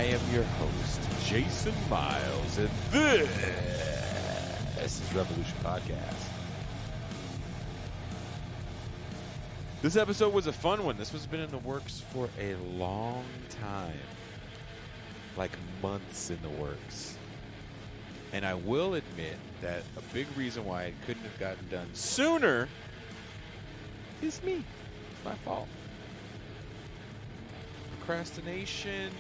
I am your host, Jason Miles, and this is Revolution Podcast. This episode was a fun one. This has been in the works for a long time, like months in the works. And I will admit that a big reason why it couldn't have gotten done sooner is me. It's my fault. Procrastination,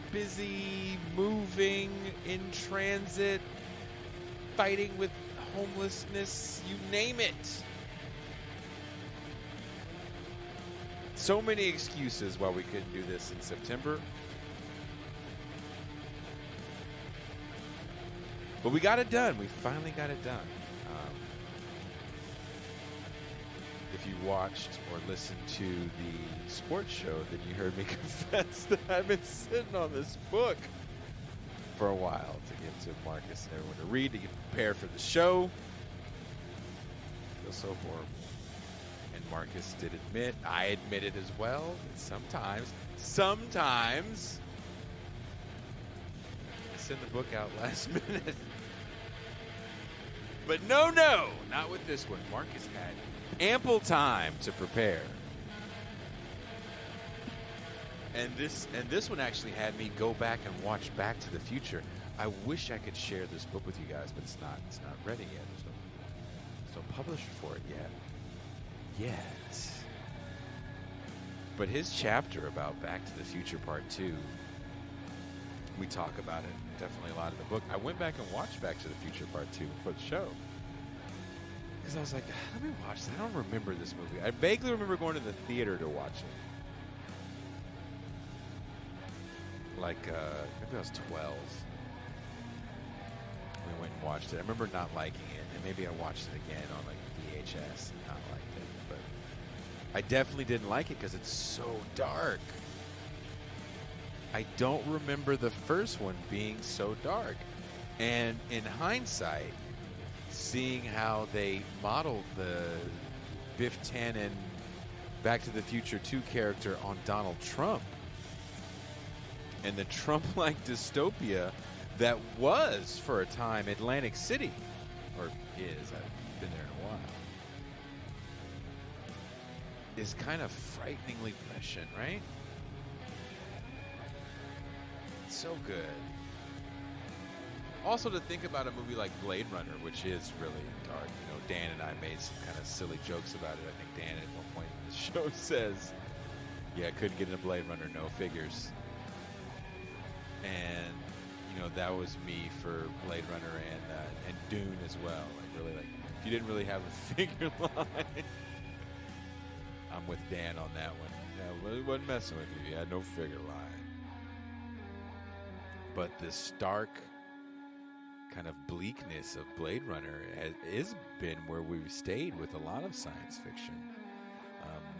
busy, moving, in transit, fighting with homelessness, you name it. So many excuses why we couldn't do this in September. But we got it done. We finally got it done. If you watched or listened to the sports show, then you heard me confess that I've been sitting on this book for a while to give to Marcus and everyone to read, to get prepared for the show. It feels so horrible. And Marcus did admit, I admitted as well, that sometimes I send the book out last minute. But no, not with this one. Marcus had ample time to prepare. And this one actually had me go back and watch Back to the Future. I wish I could share this book with you guys, but it's not ready yet. There's no publisher for it yet. But his chapter about Back to the Future Part 2, we talk about it definitely a lot in the book. I went back and watched Back to the Future Part 2 for the show. Because I was like, let me watch this. I don't remember this movie. I vaguely remember going to the theater to watch it. Like, maybe I was 12. We went and watched it. I remember not liking it. And maybe I watched it again on like VHS and not liked it. But I definitely didn't like it because it's so dark. I don't remember the first one being so dark. And in hindsight, seeing how they modeled the Biff Tannen Back to the Future 2 character on Donald Trump and the Trump-like dystopia that was, for a time, Atlantic City, or is, I've been there in a while, is kind of frighteningly prescient, right? So good. Also, to think about a movie like Blade Runner, which is really dark. You know, Dan and I made some kind of silly jokes about it. I think Dan at one point in the show says, yeah, couldn't get into Blade Runner, no figures. And, you know, that was me for Blade Runner and Dune as well. Like, really, like, if you didn't really have a figure line, I'm with Dan on that one. Yeah, wasn't messing with you. You had no figure line. But the stark kind of bleakness of Blade Runner has been where we've stayed with a lot of science fiction.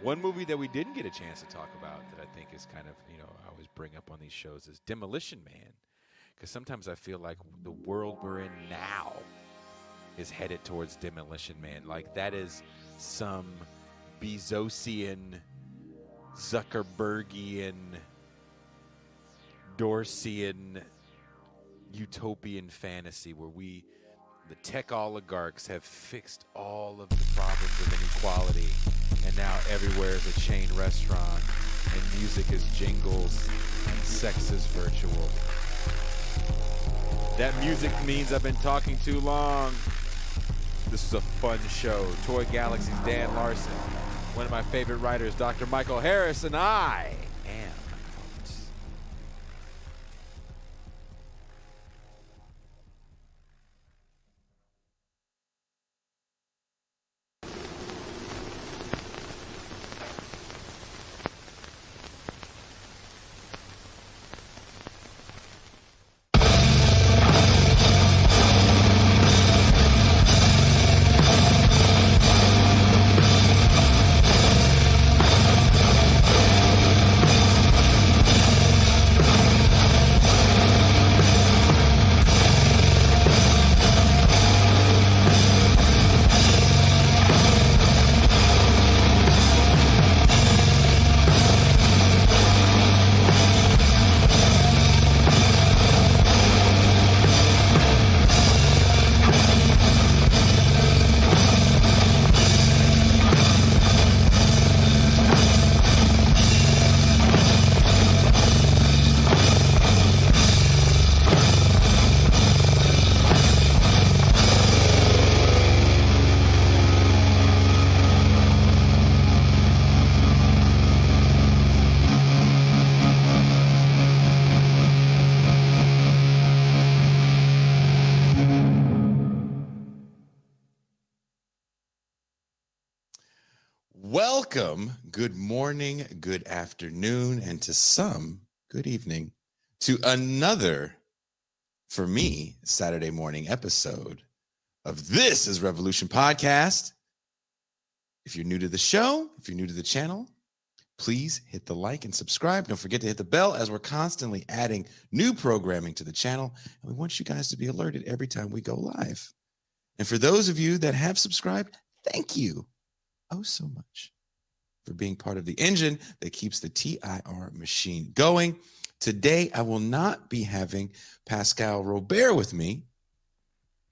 One movie that we didn't get a chance to talk about that I think is kind of, you know, I always bring up on these shows is Demolition Man. Because sometimes I feel like the world we're in now is headed towards Demolition Man. Like that is some Bezosian, Zuckerbergian, Dorsian utopian fantasy where the tech oligarchs have fixed all of the problems of inequality, and now everywhere is a chain restaurant, and music is jingles, and sex is virtual. That music means I've been talking too long. This is a fun show. Toy Galaxy's Dan Larson, one of my favorite writers, Dr. Michael Harris, and I am host. Welcome, good morning, good afternoon, and to some, good evening, to another, for me, Saturday morning episode of This is Revolution Podcast. If you're new to the show, if you're new to the channel, please hit the like and subscribe. Don't forget to hit the bell as we're constantly adding new programming to the channel. And we want you guys to be alerted every time we go live. And for those of you that have subscribed, thank you so much for being part of the engine that keeps the TIR machine going. Today, I will not be having Pascal Robert with me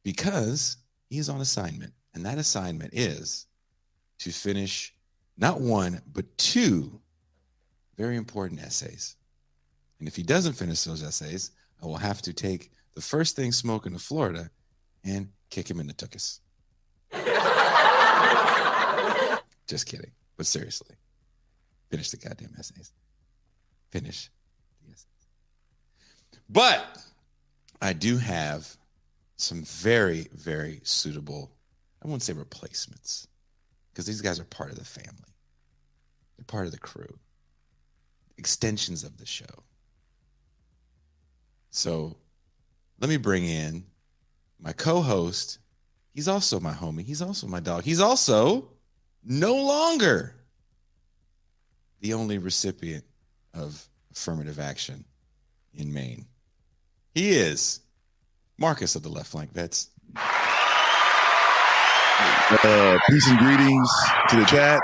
because he's on assignment. And that assignment is to finish not one, but two very important essays. And if he doesn't finish those essays, I will have to take the first thing smoking to Florida and kick him in the tuchus. Just kidding. But seriously, finish the goddamn essays. Finish the essays. But I do have some very, very suitable, I won't say replacements, because these guys are part of the family. They're part of the crew. Extensions of the show. So let me bring in my co-host. He's also my homie. He's also my dog. He's also no longer the only recipient of affirmative action in Maine. He is Marcus of the Left Flank Vets. Peace and greetings to the chat.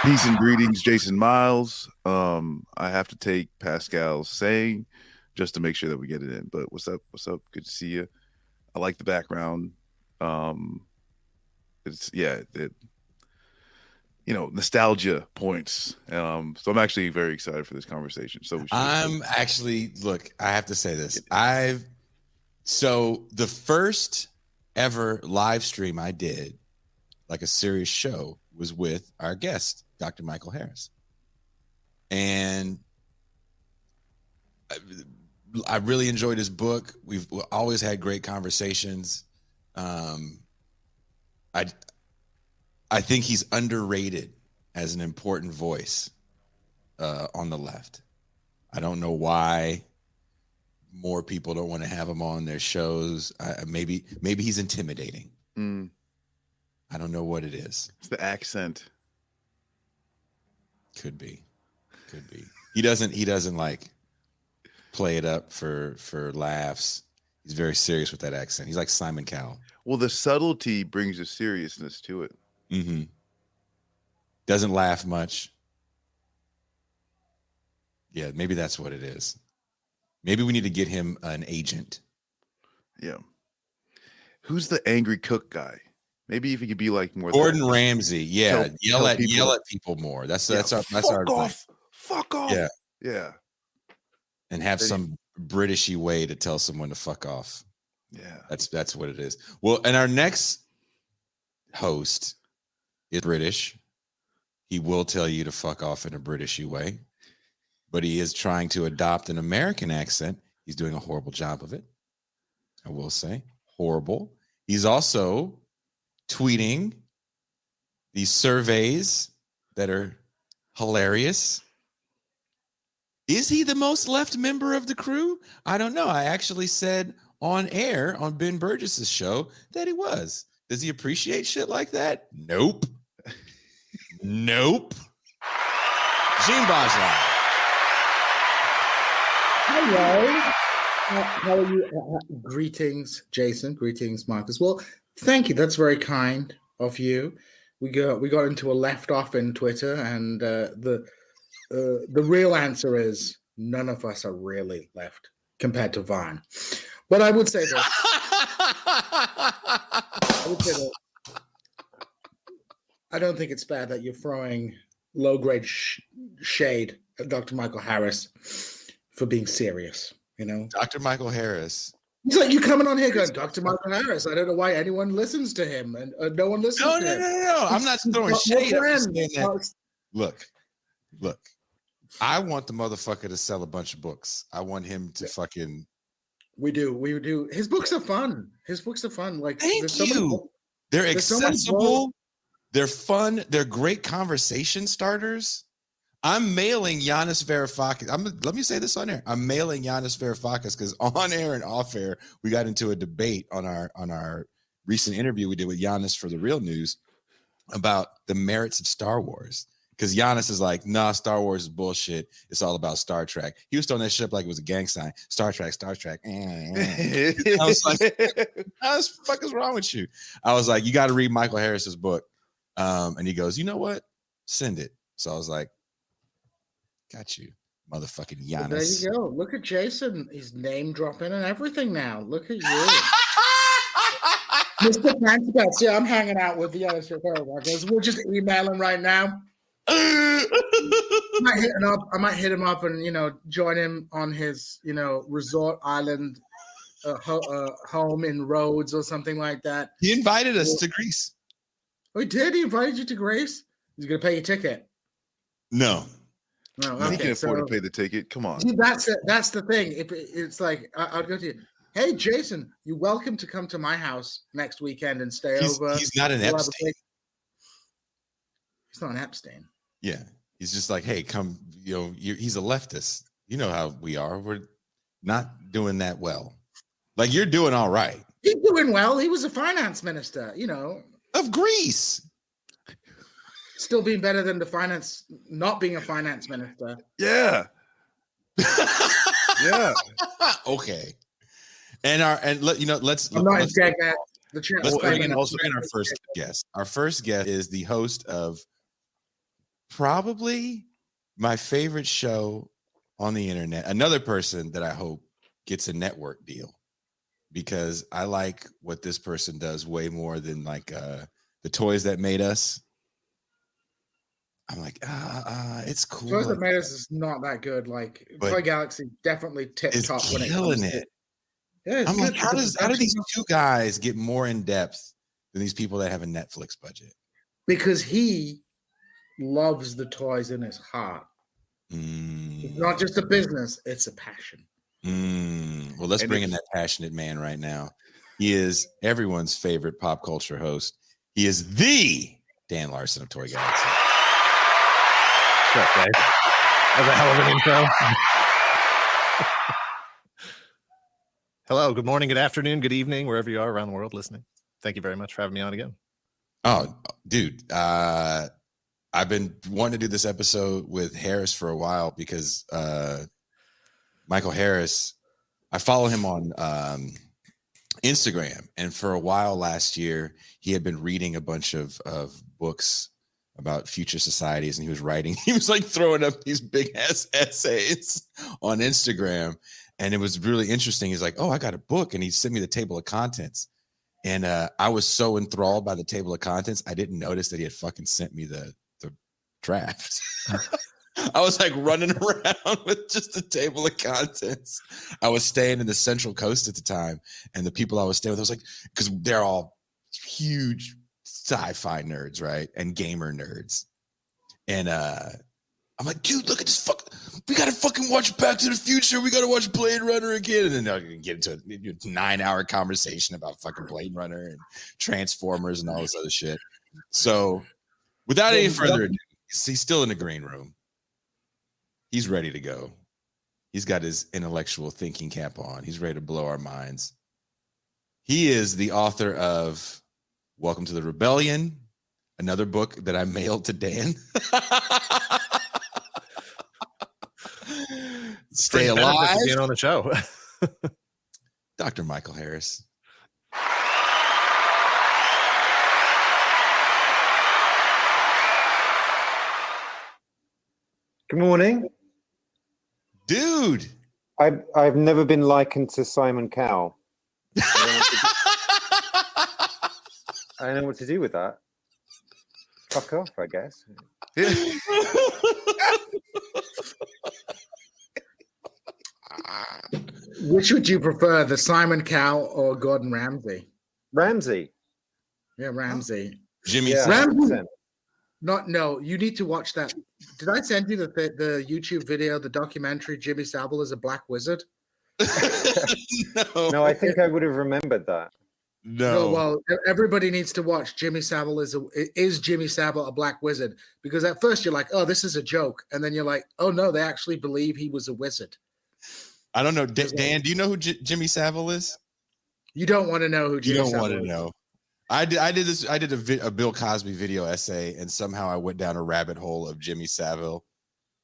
Peace and greetings, Jason Miles. I have to take Pascal's saying just to make sure that we get it in. But what's up? What's up? Good to see you. I like the background. Nostalgia points. So I'm actually very excited for this conversation. So I have to say this. So the first ever live stream I did, like a serious show, was with our guest, Dr. Michael Harris. And I really enjoyed his book. We've always had great conversations. I think he's underrated as an important voice on the left. I don't know why more people don't want to have him on their shows. Maybe he's intimidating. I don't know what it is. It's the accent. Could be. He doesn't like play it up for laughs. He's very serious with that accent. He's like Simon Cowell. Well, the subtlety brings a seriousness to it. Mm-hmm. Doesn't laugh much. Yeah, maybe that's what it is. Maybe we need to get him an agent. Yeah. Who's the angry cook guy? Maybe if he could be like more Gordon Ramsay. Yeah, yell at people more. That's our thing. Fuck off. Yeah. And have some Britishy way to tell someone to fuck off. Yeah. That's what it is. Well, and our next host is British. He will tell you to fuck off in a Britishy way, but he is trying to adopt an American accent. He's doing a horrible job of it. I will say horrible. He's also tweeting these surveys that are hilarious. Is he the most left member of the crew? I don't know. I actually said on air on Ben Burgess's show that he was. Does he appreciate shit like that? Nope. Nope. Jean Bajla. Hello. How are you? Greetings, Jason. Greetings, Marcus. Well, thank you. That's very kind of you. We got into a left off in Twitter, and the real answer is none of us are really left compared to Vaughn. But I would say this. I don't think it's fair that you're throwing low-grade shade at Dr. Michael Harris for being serious, you know? Dr. Michael Harris. He's like, you coming on here going, Dr. Michael Harris. I don't know why anyone listens to him, and no one listens to him. No. I'm not throwing shade. Look. I want the motherfucker to sell a bunch of books. I want him to fucking... We do. His books are fun. Like, Thank you. They're accessible. They're fun. They're great conversation starters. I'm mailing Giannis Varoufakis. Let me say this on air. I'm mailing Giannis Varoufakis because on air and off air, we got into a debate on our recent interview we did with Giannis for The Real News about the merits of Star Wars. Because Giannis is like, nah, Star Wars is bullshit. It's all about Star Trek. He was throwing that shit up like it was a gang sign. Star Trek. I was like, what the fuck is wrong with you? I was like, you got to read Michael Harris's book. And he goes, you know what? Send it. So I was like, got you, motherfucking Giannis. Well, there you go. Look at Jason. He's name dropping and everything now. Look at you. Mr. Pantibats. Yeah, I'm hanging out with Giannis Varoufakis. We'll just email him right now. I might hit him up and join him on his resort island home in Rhodes or something like that. He invited us to Greece. Oh, he did? He invited you to Greece? He's gonna pay your ticket? No. Okay, he can afford to pay the ticket. Come on. See, that's the thing. It's like I'll go to you. Hey, Jason, you're welcome to come to my house next weekend and stay over. He's not an Epstein. He's not an Epstein. Yeah, he's just like, hey, come. He's a leftist. You know how we are. We're not doing that well. Like, you're doing all right. He's doing well. He was a finance minister. Of Greece. Still being better than not being a finance minister. Yeah. Yeah. Okay. Let's bring in our first guest. Our first guest is the host of probably my favorite show on the internet. Another person that I hope gets a network deal, because I like what this person does way more than like the Toys That Made Us. I'm like, it's cool. Toys That Made Us is not that good. Like, Toy Galaxy definitely tip top when it comes to it. Yeah, I'm like, how do these two guys get more in depth than these people that have a Netflix budget? Because he loves the toys in his heart. It's not just a business, it's a passion. Well, let's bring in that passionate man right now. He is everyone's favorite pop culture host. He is the Dan Larson of Toy Galaxy. What's up, guys? That was a hell of an intro. Hello, good morning, good afternoon, good evening, wherever you are around the world listening. Thank you very much for having me on again. Oh, dude. I've been wanting to do this episode with Harris for a while because Michael Harris, I follow him on Instagram. And for a while last year, he had been reading a bunch of books about future societies, and he was like throwing up these big ass essays on Instagram. And it was really interesting. He's like, oh, I got a book. And he sent me the table of contents. And I was so enthralled by the table of contents, I didn't notice that he had fucking sent me the draft. I was like running around with just the table of contents. I was staying in the Central Coast at the time. And the people I was staying with, I was like, because they're all huge sci-fi nerds, right? And gamer nerds. And I'm like, dude, look at this we gotta fucking watch Back to the Future. We gotta watch Blade Runner again. And then I can get into a 9-hour conversation about fucking Blade Runner and Transformers and all this other shit. So without any further ado, he's still in the green room. He's ready to go. He's got his intellectual thinking cap on. He's ready to blow our minds. He is the author of Welcome to the Rebellion, another book that I mailed to Dan. Stay alive. Being on the show. Dr. Michael Harris. Good morning. Dude. I've never been likened to Simon Cowell. I don't know what to do with that. Fuck off, I guess. Which would you prefer, the Simon Cowell or Gordon Ramsay? Ramsay. Yeah, Ramsay. Jimmy. Yeah, Ramsay. No, you need to watch that. Did I send you the YouTube video, the documentary, Jimmy Savile is a Black Wizard? No, I think I would have remembered that. No, No. well, everybody needs to watch Jimmy Savile is Jimmy Savile a black wizard? Because at first you're like, oh, this is a joke, and then you're like, oh no, they actually believe he was a wizard. I don't know. Because, Dan, do you know who Jimmy Savile is? you don't want to know who You Jimmy don't Savile want to is. know. I did this. I did a Bill Cosby video essay, and somehow I went down a rabbit hole of Jimmy Savile,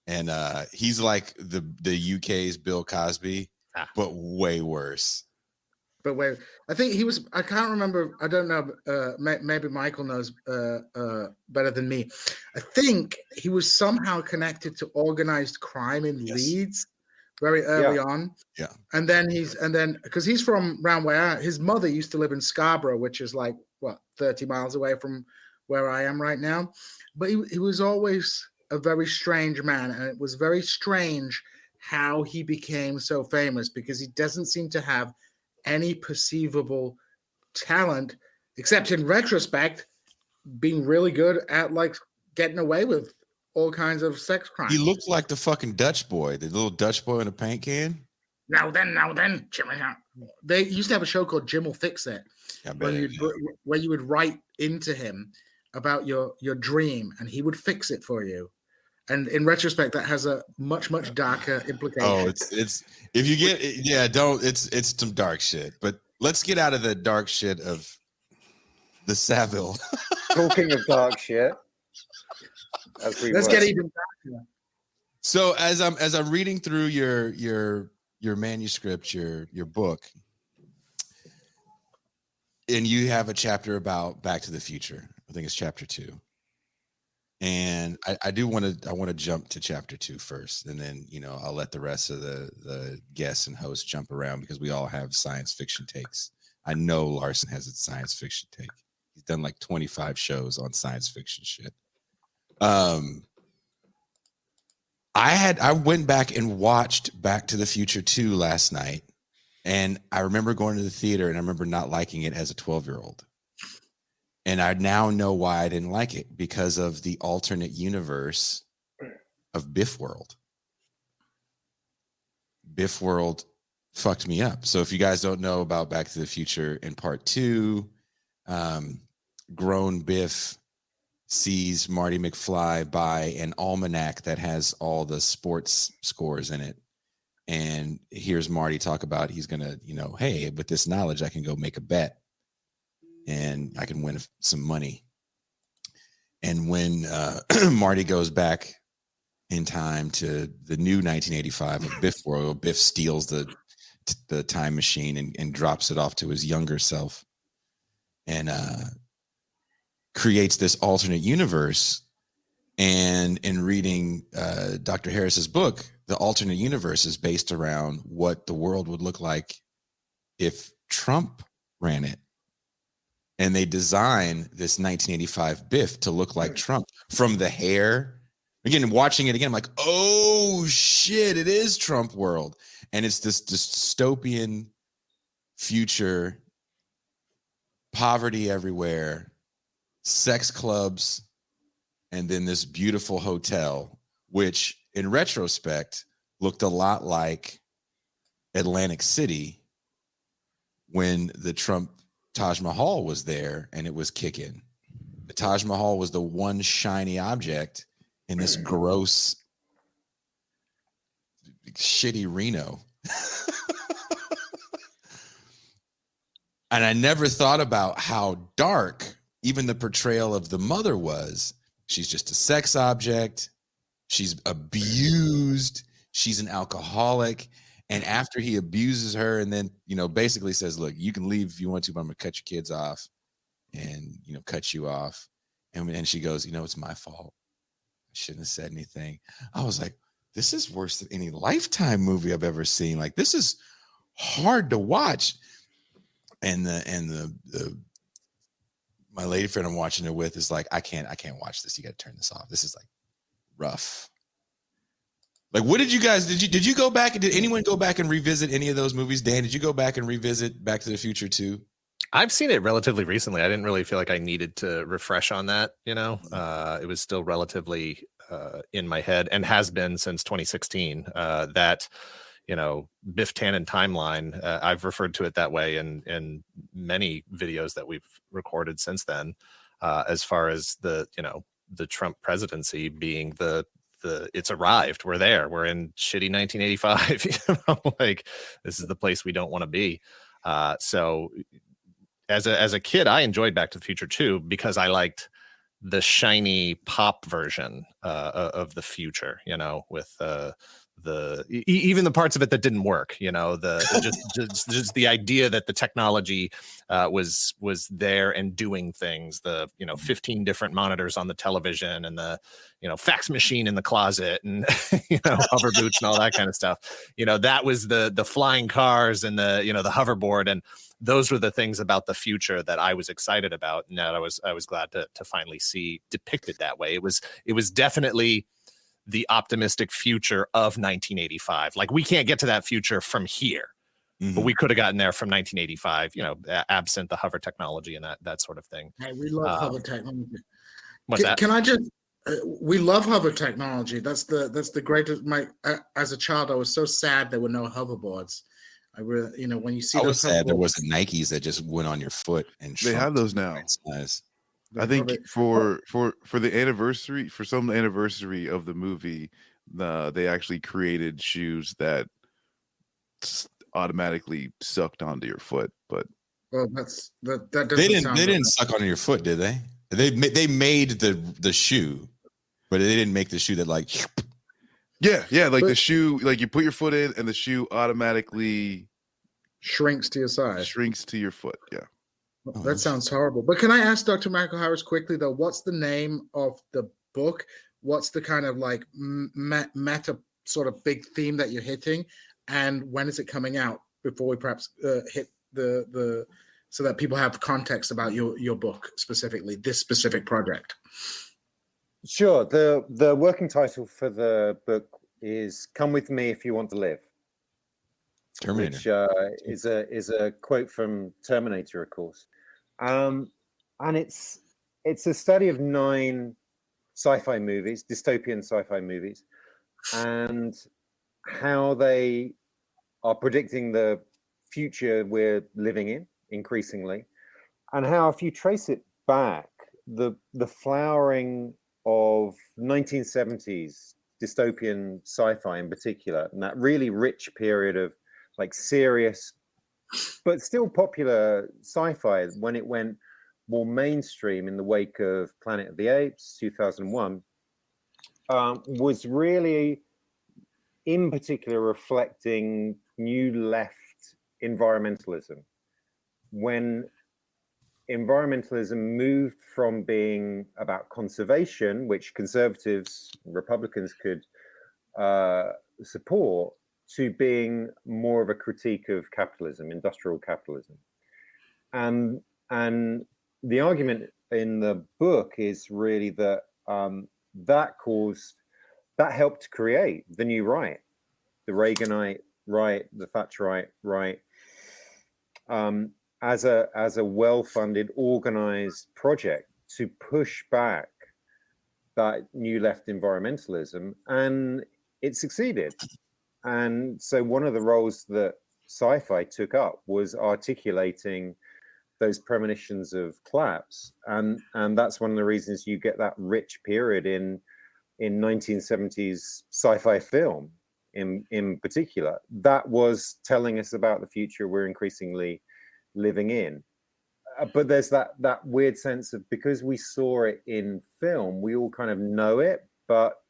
and he's like the UK's Bill Cosby, but way worse. But wait, I think he was. I can't remember. I don't know. Maybe Michael knows better than me. I think he was somehow connected to organized crime in Leeds very early on. Yeah. And then because he's from around where his mother used to live in Scarborough, which is like 30 miles away from where I am right now. But he was always a very strange man, and it was very strange how he became so famous, because he doesn't seem to have any perceivable talent, except in retrospect being really good at like getting away with all kinds of sex crimes. He looked like the fucking Dutch boy, the little Dutch boy in a paint can. Now then, Jimmy. They used to have a show called Jim Will Fix It, where you would write into him about your dream, and he would fix it for you. And in retrospect, that has a much darker implication. Oh, it's if you get it's some dark shit. But let's get out of the dark shit of the Savile. Talking of dark shit, let's get even darker. So as I'm reading through your manuscript, your book, and you have a chapter about Back to the Future. I think it's chapter 2. And I want to jump to chapter 2 first, and then I'll let the rest of the guests and hosts jump around, because we all have science fiction takes. I know Larson has a science fiction take. He's done like 25 shows on science fiction shit. I went back and watched Back to the Future 2 last night, and I remember going to the theater, and I remember not liking it as a 12-year-old. And I now know why I didn't like it, because of the alternate universe of Biff World. Biff World fucked me up. So if you guys don't know about Back to the Future, in part 2, grown Biff sees Marty McFly buy an almanac that has all the sports scores in it, and hears Marty talk about he's gonna, hey, with this knowledge I can go make a bet and I can win some money. And when Marty goes back in time to the new 1985 of Biff World, Biff steals the time machine and drops it off to his younger self, and creates this alternate universe. And in reading Dr. Harris's book, the alternate universe is based around what the world would look like if Trump ran it. And they design this 1985 Biff to look like Trump, from the hair. Again, watching it again, I'm like, oh shit, it is Trump world. And it's this dystopian future, poverty everywhere, sex clubs, and then this beautiful hotel, which in retrospect looked a lot like Atlantic City when the Trump Taj Mahal was there and it was kicking. The Taj Mahal was the one shiny object in this gross, shitty Reno. And I never thought about how dark even the portrayal of the mother was. She's just a sex object. She's abused. She's an alcoholic. And after he abuses her and then, basically says, look, you can leave if you want to, but I'm going to cut your kids off and, cut you off. And she goes, it's my fault. I shouldn't have said anything. I was like, this is worse than any Lifetime movie I've ever seen. Like, this is hard to watch. And my lady friend I'm watching it with is like, I can't watch this. You got to turn this off. This is like rough. Like, what did you guys, did you go back, and did anyone go back and revisit any of those movies? Dan, did you go back and revisit Back to the Future 2? I've seen it relatively recently. I didn't really feel like I needed to refresh on that. It was still relatively in my head, and has been since 2016. That, Biff Tannen timeline. I've referred to it that way in many videos that we've recorded since then, as far as the Trump presidency being the it's arrived. We're there. We're in shitty 1985. Like, this is the place we don't want to be. So as a kid, I enjoyed Back to the Future too, because I liked the shiny pop version of the future, with even the parts of it that didn't work, just the idea that the technology was there and doing things, 15 different monitors on the television and the fax machine in the closet and hover boots and all that kind of stuff. That was the flying cars and the the hoverboard, and those were the things about the future that I was excited about, and that I was glad to finally see depicted that way. It was definitely the optimistic future of 1985. Like, we can't get to that future from here, but we could have gotten there from 1985, absent the hover technology and that sort of thing. Hey, we love hover technology. What's that? Can I just? We love hover technology. That's the greatest. As a child, I was so sad there were no hoverboards. I really, when you see, I was sad there wasn't Nikes that just went on your foot and they have those now. Size. I think for the anniversary, for some anniversary of the movie, they actually created shoes that automatically sucked onto your foot. But well, that doesn't they sound didn't suck on your foot, did they? They made the shoe, but they didn't make the shoe that like. Yeah, like the shoe, like you put your foot in and the shoe automatically shrinks to your size. Shrinks to your foot, yeah. That sounds horrible. But can I ask Dr. Michael Harris quickly, though, what's the name of the book? What's the kind of like meta sort of big theme that you're hitting? And when is it coming out, before we perhaps hit the so that people have context about your book specifically, this specific project? Sure. The working title for the book is "Come With Me If You Want to Live," Terminator. Which is a quote from Terminator, of course, and it's a study of 9 sci-fi movies, dystopian sci-fi movies, and how they are predicting the future we're living in increasingly, and how, if you trace it back, the flowering of 1970s dystopian sci-fi in particular, and that really rich period of like serious but still popular sci-fi, when it went more mainstream in the wake of Planet of the Apes 2001, was really in particular reflecting new left environmentalism, when environmentalism moved from being about conservation, which conservatives, Republicans could support, to being more of a critique of capitalism, industrial capitalism. And the argument in the book is really that that helped create the new right, the Reaganite right, the Thatcherite right, as a well-funded, organized project to push back that new left environmentalism, and it succeeded. And so one of the roles that sci-fi took up was articulating those premonitions of collapse, and that's one of the reasons you get that rich period in 1970s sci-fi film in particular, that was telling us about the future we're increasingly living in. But there's that weird sense of, because we saw it in film, we all kind of know it, but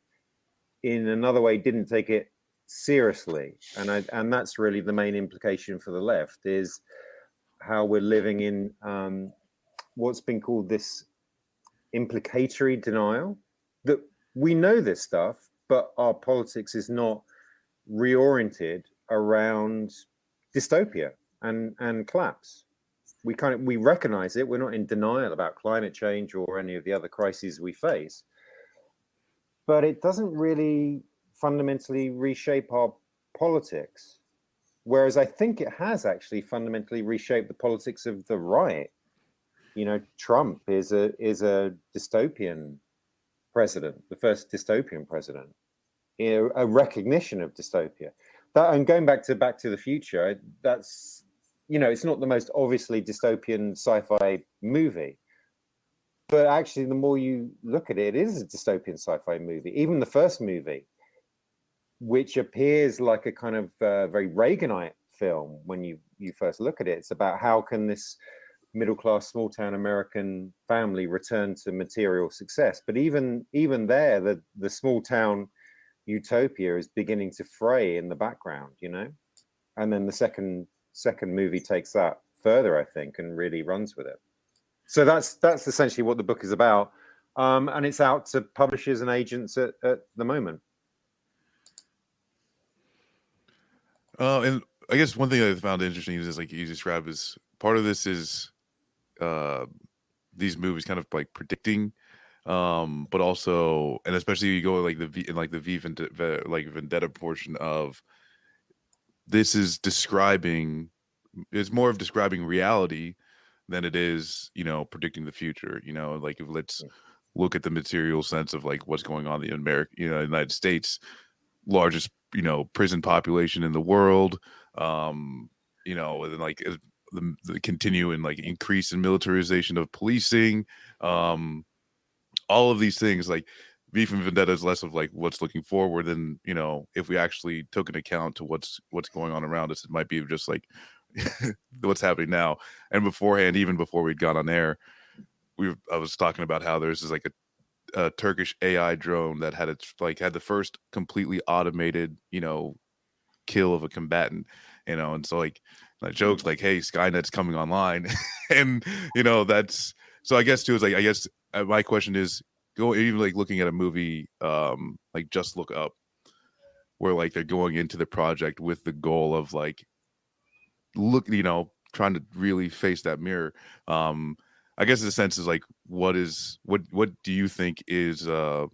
in another way didn't take it seriously. And that's really the main implication for the left, is how we're living in what's been called this implicatory denial, that we know this stuff, but our politics is not reoriented around dystopia and collapse. We recognize it. We're not in denial about climate change or any of the other crises we face, but it doesn't really fundamentally reshape our politics. Whereas I think it has actually fundamentally reshaped the politics of the right. You know, Trump is a dystopian president, the first dystopian president, a recognition of dystopia. that, and going back to the Future, that's, it's not the most obviously dystopian sci-fi movie, but actually the more you look at it, it is a dystopian sci-fi movie. Even the first movie, which appears like a kind of very Reaganite film when you first look at it, it's about how can this middle-class small-town American family return to material success. But even there, the small-town utopia is beginning to fray in the background, and then the second movie takes that further, I think, and really runs with it. So that's essentially what the book is about, and it's out to publishers and agents at the moment. And I guess one thing I found interesting is like you described is part of this is these movies kind of like predicting, but also, and especially you go like the V Vendetta portion of this is describing, it's more of describing reality than it is, predicting the future. Like if let's look at the material sense of like what's going on in America, United States, largest, prison population in the world, and like the continuing like increase in militarization of policing, all of these things. Like V for Vendetta is less of like what's looking forward than, if we actually took an account to what's going on around us, it might be just like what's happening now. And beforehand, even before we'd gone on air, I was talking about how there's this like a Turkish AI drone that had the first completely automated, kill of a combatant, and so like I joked like, hey, Skynet's coming online. And that's, so I guess too is like, I guess my question is, go even like looking at a movie like Just Look Up, where like they're going into the project with the goal of like trying to really face that mirror. I guess the sense is like, what do you think is like,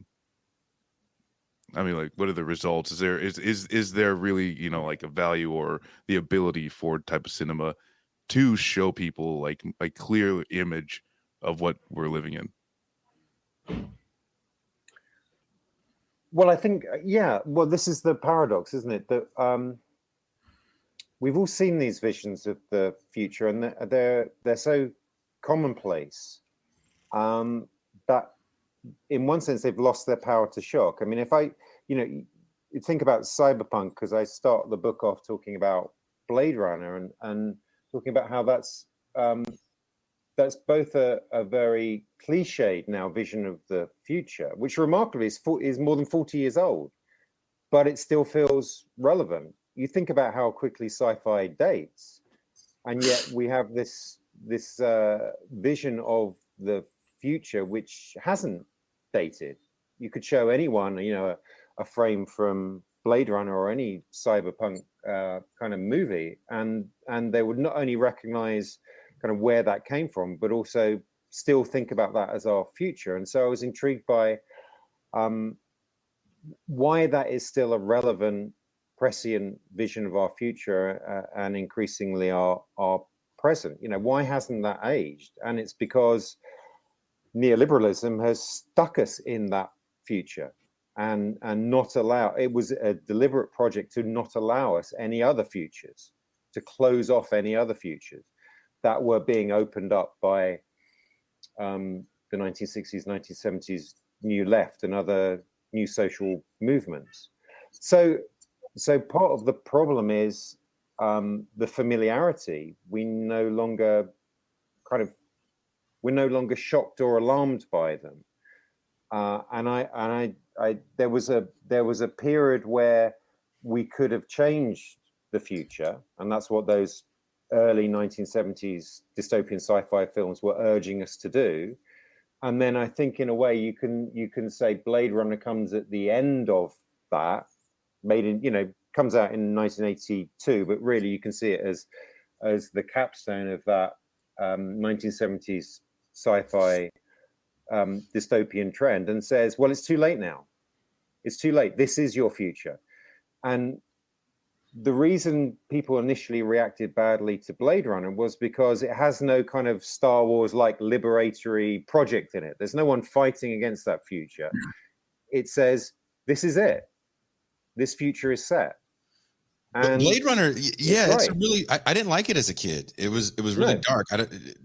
what are the results? Is there really, like a value or the ability for type of cinema to show people like a clear image of what we're living in? Well, I think, well, this is the paradox, isn't it? That we've all seen these visions of the future, and they're so commonplace that in one sense they've lost their power to shock. I mean, if you think about cyberpunk, because I start the book off talking about Blade Runner and talking about how that's both a very cliched now vision of the future, which remarkably is more than 40 years old, but it still feels relevant. You think about how quickly sci-fi dates, and yet we have this vision of the future which hasn't dated. You could show anyone, a frame from Blade Runner or any cyberpunk kind of movie, and they would not only recognize kind of where that came from, but also still think about that as our future. And so I was intrigued by why that is still a relevant, prescient vision of our future and increasingly our present. Why hasn't that aged? And it's because neoliberalism has stuck us in that future and not allow, it was a deliberate project to not allow us any other futures, to close off any other futures that were being opened up by the 1960s, 1970s New Left and other new social movements. So part of the problem is the familiarity. We're no longer shocked or alarmed by them. And there was a period where we could have changed the future, and that's what those early 1970s dystopian sci-fi films were urging us to do. And then I think in a way you can say Blade Runner comes at the end of that, comes out in 1982, but really you can see it as the capstone of that 1970s sci-fi dystopian trend, and says, well, it's too late now. It's too late. This is your future. And the reason people initially reacted badly to Blade Runner was because it has no kind of Star Wars like liberatory project in it. There's no one fighting against that future. It says, this is it. This future is set. And Blade Runner, yeah, it's a great. really. I didn't like it as a kid. It was really No. dark.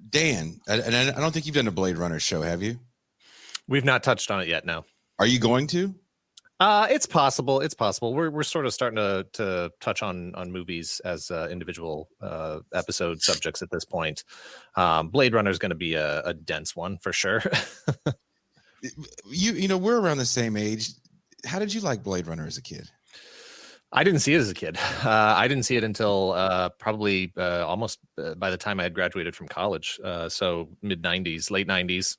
Dan, and I don't think you've done a Blade Runner show, have you? We've not touched on it yet. No. Are you going to? It's possible. It's possible. We're sort of starting to touch on movies as individual episode subjects at this point. Blade Runner is going to be a dense one for sure. You know, we're around the same age. How did you like Blade Runner as a kid? I didn't see it as a kid. I didn't see it until probably almost by the time I had graduated from college. So mid 90s, late 90s.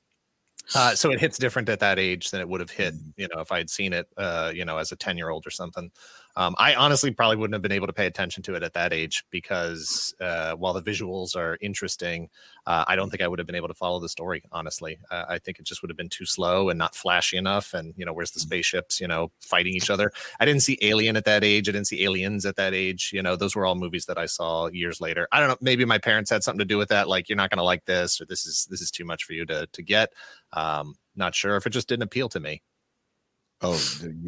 So it hits different at that age than it would have hit, you know, if I had seen it, you know, as a 10-year-old or something. I honestly probably wouldn't have been able to pay attention to it at that age because while the visuals are interesting, I don't think I would have been able to follow the story, honestly. I think it just would have been too slow and not flashy enough. And, you know, where's the spaceships, you know, fighting each other? I didn't see Alien at that age. I didn't see Aliens at that age. You know, those were all movies that I saw years later. I don't know. Maybe my parents had something to do with that. Like, you're not going to like this, or this is too much for you to get. Not sure if it just didn't appeal to me. Oh,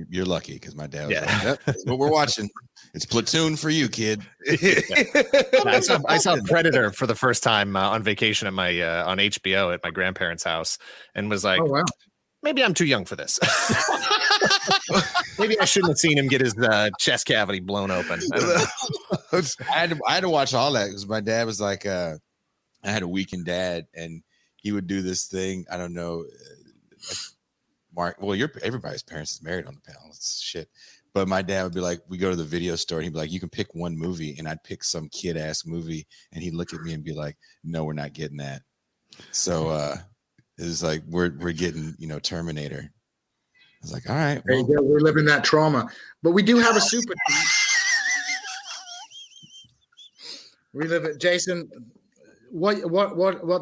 you're lucky because my dad was like, yep, that's what we're watching. It's Platoon for you, kid. I saw Predator for the first time on vacation at my on HBO at my grandparents' house, and was like, Oh, wow. maybe I'm too young for this. Maybe I shouldn't have seen him get his chest cavity blown open. I had to watch all that because my dad was like, I had a weekend dad, and he would do this thing. I don't know. Mark, well, everybody's parents is married on the panel. It's shit. But my dad would be like, we go to the video store, and he'd be like, you can pick one movie, and I'd pick some kid ass movie, and he'd look at me and be like, no, we're not getting that. So it was like we're getting, you know, Terminator. I was like, all right, There you go. We're living that trauma, but we do have a super. We live it, Jason. What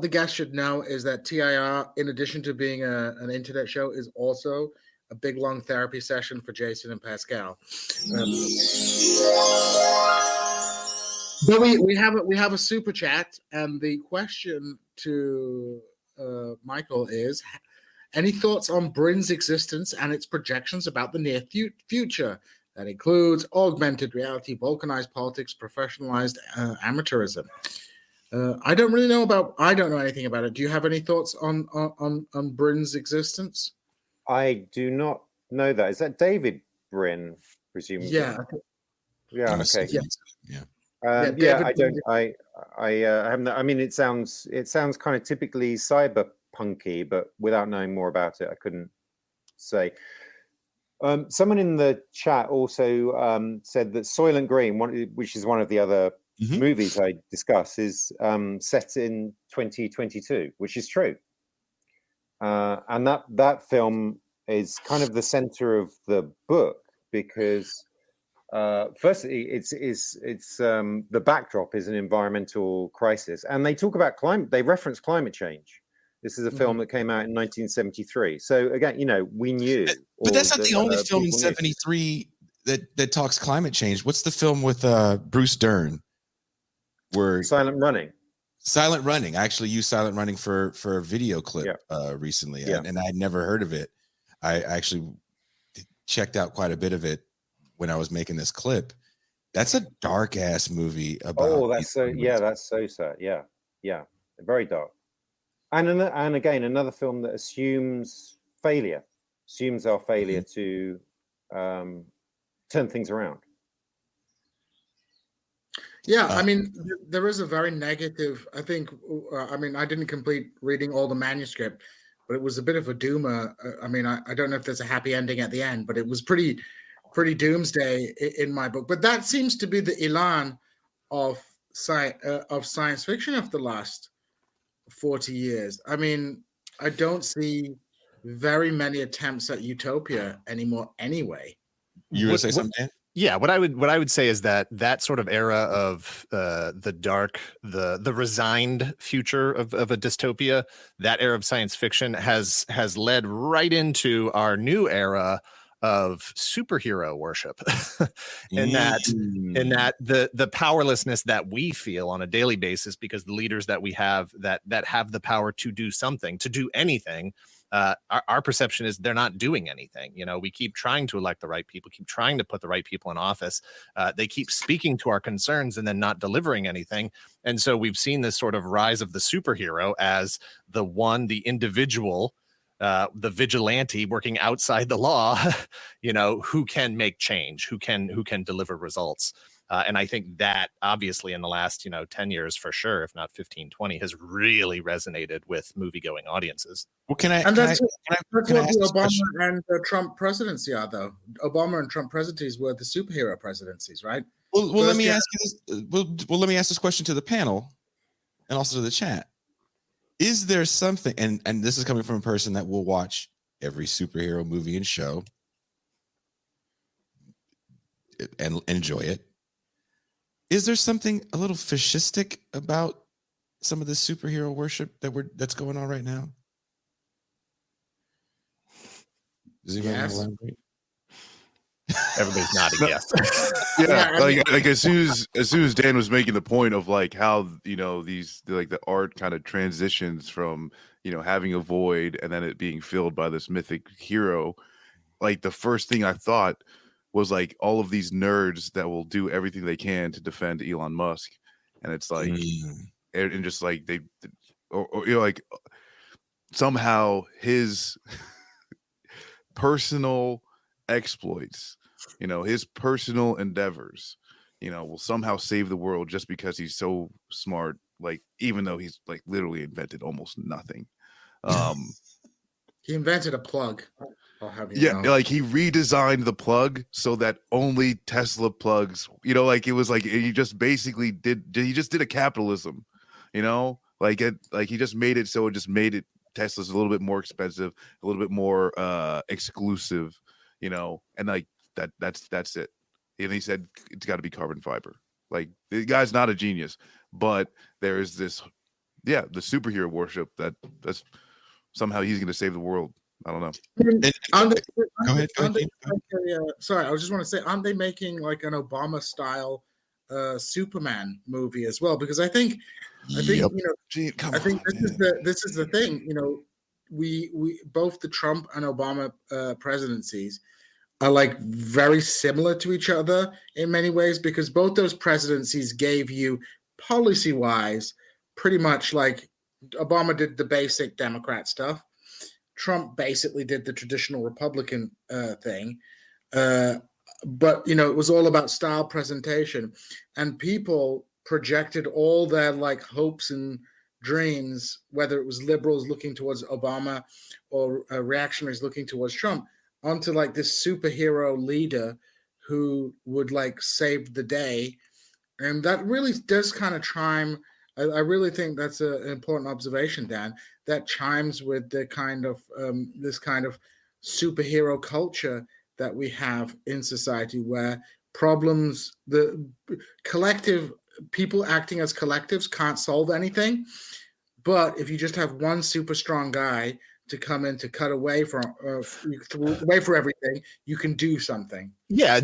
the guests should know is that TIR, in addition to being an internet show, is also a big long therapy session for Jason and Pascal. But we have a super chat, and the question to Michael is: any thoughts on Bryn's existence and its projections about the near future? That includes augmented reality, balkanized politics, professionalized amateurism. I don't know anything about it. Do you have any thoughts on Bryn's existence? I do not know that. Is that David Bryn, presumably? Yeah. Yeah. Okay. Yeah. I don't. I haven't. I mean, it sounds kind of typically cyberpunky, but without knowing more about it, I couldn't say. Someone in the chat also said that Soylent Green, which is one of the other movies I discuss, is set in 2022, which is true. And that film is kind of the center of the book because firstly, it's the backdrop is an environmental crisis, and they talk about climate. They reference climate change. This is a film that came out in 1973. So again, you know, we knew. But that's not the only film in '73 that talks climate change. What's the film with Bruce Dern? Where Silent Running. Silent Running. I actually used Silent Running for a video clip recently, and I had never heard of it. I actually checked out quite a bit of it when I was making this clip. That's a dark ass movie about. Oh, that's so sad. Yeah, very dark. And again, another film that assumes our failure to turn things around. Yeah, I mean, there is a very negative. I think. I mean, I didn't complete reading all the manuscript, but it was a bit of a doomer. I mean, I don't know if there's a happy ending at the end, but it was pretty doomsday in my book. But that seems to be the elan of science fiction of the last 40 years. I mean, I don't see very many attempts at utopia anymore. Anyway, you want to say something, Dan? Yeah, what I would say is that sort of era of the dark, the resigned future of a dystopia, that era of science fiction has led right into our new era of superhero worship, and that the powerlessness that we feel on a daily basis because the leaders that we have that have the power to do something, to do anything, our perception is they're not doing anything. You know, we keep trying to elect the right people, keep trying to put the right people in office. They keep speaking to our concerns and then not delivering anything. And so we've seen this sort of rise of the superhero as the individual, the vigilante working outside the law, you know, who can make change, who can deliver results. And I think that obviously in the last, 10 years for sure, if not 15, 20, has really resonated with movie-going audiences. Well, that's what the Obama and the Trump presidency are, though. Obama and Trump presidencies were the superhero presidencies, right? Well, let me ask you this. Well, let me ask this question to the panel and also to the chat. Is there something, and this is coming from a person that will watch every superhero movie and show and enjoy it. Is there something a little fascistic about some of the superhero worship that's going on right now? Does anybody want to elaborate? Everybody's nodding yes. Yeah, like as soon as Dan was making the point of like how the art kind of transitions from having a void and then it being filled by this mythic hero, like the first thing I thought was like all of these nerds that will do everything they can to defend Elon Musk, and it's like and just like they or like somehow his personal exploits, his personal endeavors, will somehow save the world just because he's so smart, like even though he's like literally invented almost nothing. He invented a plug. Like he redesigned the plug so that only Tesla plugs, like it was like he just basically did a capitalism, like he just made it so it just made it Tesla's a little bit more expensive, a little bit more exclusive, and like that's it. And he said it's got to be carbon fiber. Like the guy's not a genius, but there is this, the superhero worship that's somehow he's going to save the world. I don't know. Go ahead. Sorry, I just want to say, aren't they making like an Obama style Superman movie as well? Because I think this is the thing. We both the Trump and Obama presidencies are like very similar to each other in many ways, because both those presidencies gave you policy-wise pretty much like Obama did the basic Democrat stuff. Trump basically did the traditional Republican thing. But, it was all about style presentation, and people projected all their like hopes and dreams, whether it was liberals looking towards Obama or reactionaries looking towards Trump, onto like this superhero leader who would like save the day. And that really does kind of chime. I really think that's an important observation, Dan, that chimes with the kind of this kind of superhero culture that we have in society, where problems, the collective people acting as collectives can't solve anything. But if you just have one super strong guy to come in to cut away from away for everything, you can do something. Yeah,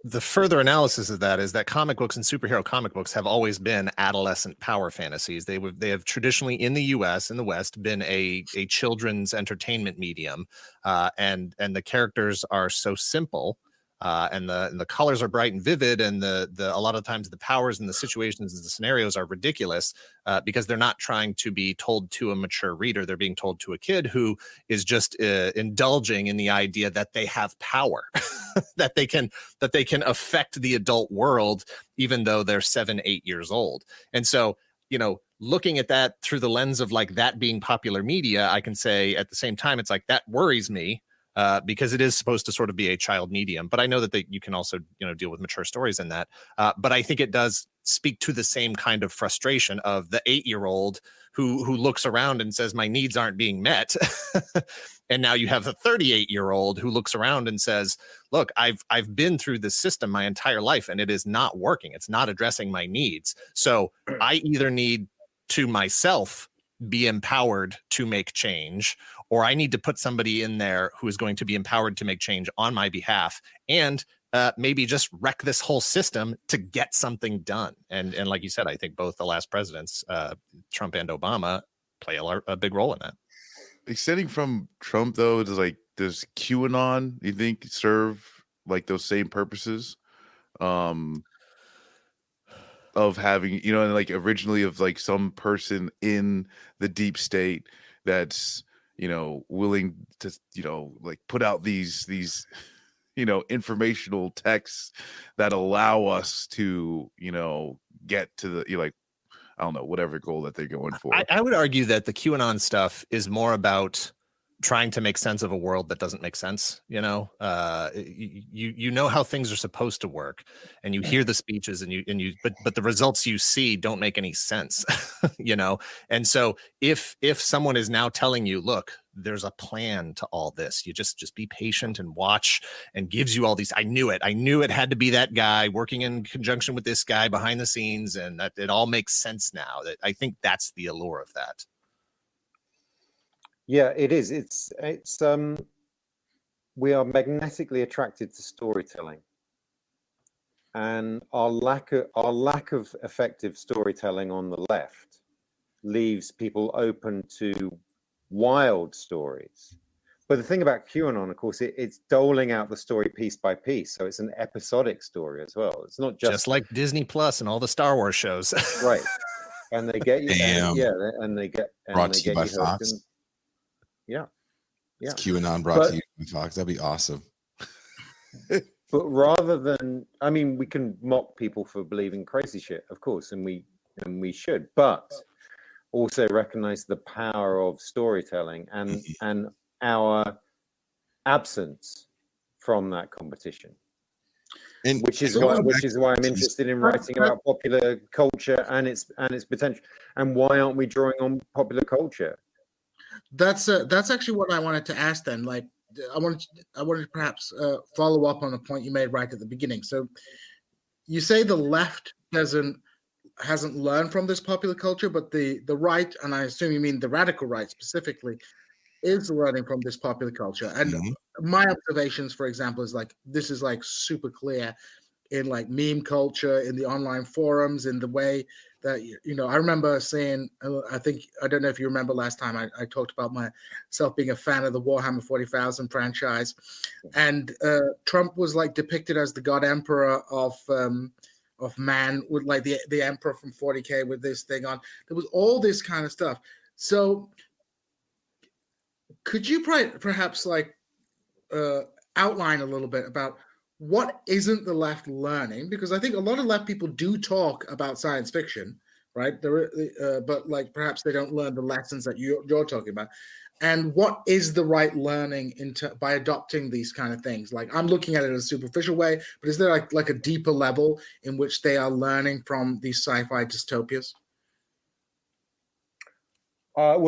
the further analysis of that is that comic books and superhero comic books have always been adolescent power fantasies. They have traditionally in the U.S. in the West been a children's entertainment medium, and the characters are so simple, and the colors are bright and vivid, and the a lot of times the powers and the situations and the scenarios are ridiculous, because they're not trying to be told to a mature reader. They're being told to a kid who is just indulging in the idea that they have power, that they can affect the adult world, even though they're 7, 8 years old. And so, looking at that through the lens of like that being popular media, I can say at the same time, it's like that worries me. Because it is supposed to sort of be a child medium, but I know that you can also, deal with mature stories in that. But I think it does speak to the same kind of frustration of the 8-year-old who looks around and says, my needs aren't being met. And now you have a 38-year-old who looks around and says, look, I've been through this system my entire life and it is not working. It's not addressing my needs. So I either need to myself be empowered to make change, or I need to put somebody in there who is going to be empowered to make change on my behalf, and maybe just wreck this whole system to get something done. And like you said, I think both the last presidents, Trump and Obama, play a big role in that. extending from Trump though, does QAnon, you think, serve like those same purposes? Of having, and like originally of like some person in the deep state that's, willing to, like put out these informational texts that allow us to, get to the, like, I don't know, whatever goal that they're going for. I would argue that the QAnon stuff is more about trying to make sense of a world that doesn't make sense. You know how things are supposed to work, and you hear the speeches, but the results you see don't make any sense. And so if someone is now telling you, look, there's a plan to all this, you just be patient and watch, and gives you all these, I knew it had to be that guy working in conjunction with this guy behind the scenes, and that it all makes sense now. That I think that's the allure of that. Yeah, it is. It's we are magnetically attracted to storytelling, and our lack of effective storytelling on the left leaves people open to wild stories. But the thing about QAnon, of course, it's doling out the story piece by piece, so it's an episodic story as well. It's not just like Disney Plus and all the Star Wars shows, right? And they get you, and they get brought to you by hooked Fox. Yeah. It's QAnon brought to you by Fox. That'd be awesome. But rather than, I mean, we can mock people for believing crazy shit, of course, and we should, but also recognize the power of storytelling and our absence from that competition. And which is why I'm interested in writing about popular culture and its potential. And why aren't we drawing on popular culture? That's actually what I wanted to ask then. Like, I wanted to perhaps follow up on a point you made right at the beginning. So you say the left hasn't learned from this popular culture, but the right, and I assume you mean the radical right specifically, is learning from this popular culture. And my observations, for example, is like this is like super clear in like meme culture, in the online forums, in the way that, I remember saying, I don't know if you remember last time I talked about myself being a fan of the Warhammer 40,000 franchise, and Trump was like depicted as the God Emperor of man, with like the Emperor from 40K with this thing on. There was all this kind of stuff. So could you perhaps like outline a little bit about what isn't the left learning? Because I think a lot of left people do talk about science fiction, right? But like perhaps they don't learn the lessons that you're talking about. And what is the right learning by adopting these kind of things? Like, I'm looking at it in a superficial way, but is there like a deeper level in which they are learning from these sci-fi dystopias? Well,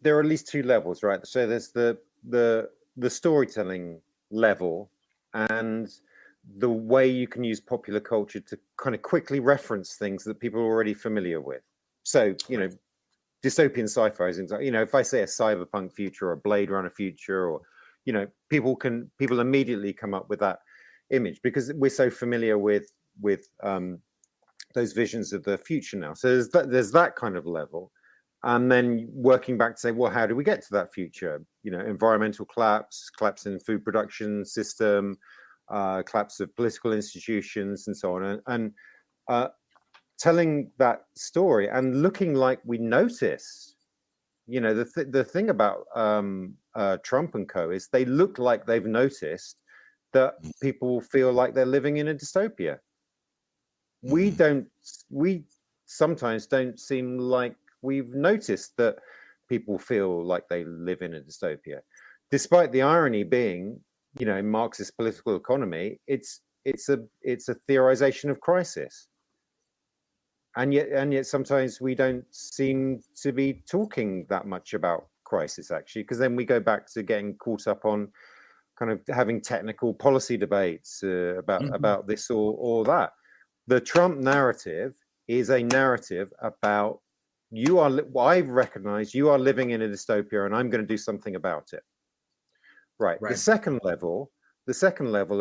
there are at least two levels, right? So there's the storytelling level, and the way you can use popular culture to kind of quickly reference things that people are already familiar with. So, dystopian sci-fi is, if I say a cyberpunk future or a Blade Runner future, or, people immediately come up with that image because we're so familiar with those visions of the future now. So there's that kind of level. And then working back to say, well, how do we get to that future? Environmental collapse in food production system, collapse of political institutions, and so on. And telling that story and looking like we notice. The thing about Trump and co is they look like they've noticed that people feel like they're living in a dystopia. We sometimes don't seem like we've noticed that people feel like they live in a dystopia, despite the irony being, in Marxist political economy, it's a theorization of crisis, and yet sometimes we don't seem to be talking that much about crisis, actually, because then we go back to getting caught up on kind of having technical policy debates about this or that. The Trump narrative is a narrative about I recognize you are living in a dystopia, and I'm going to do something about it. Right. The second level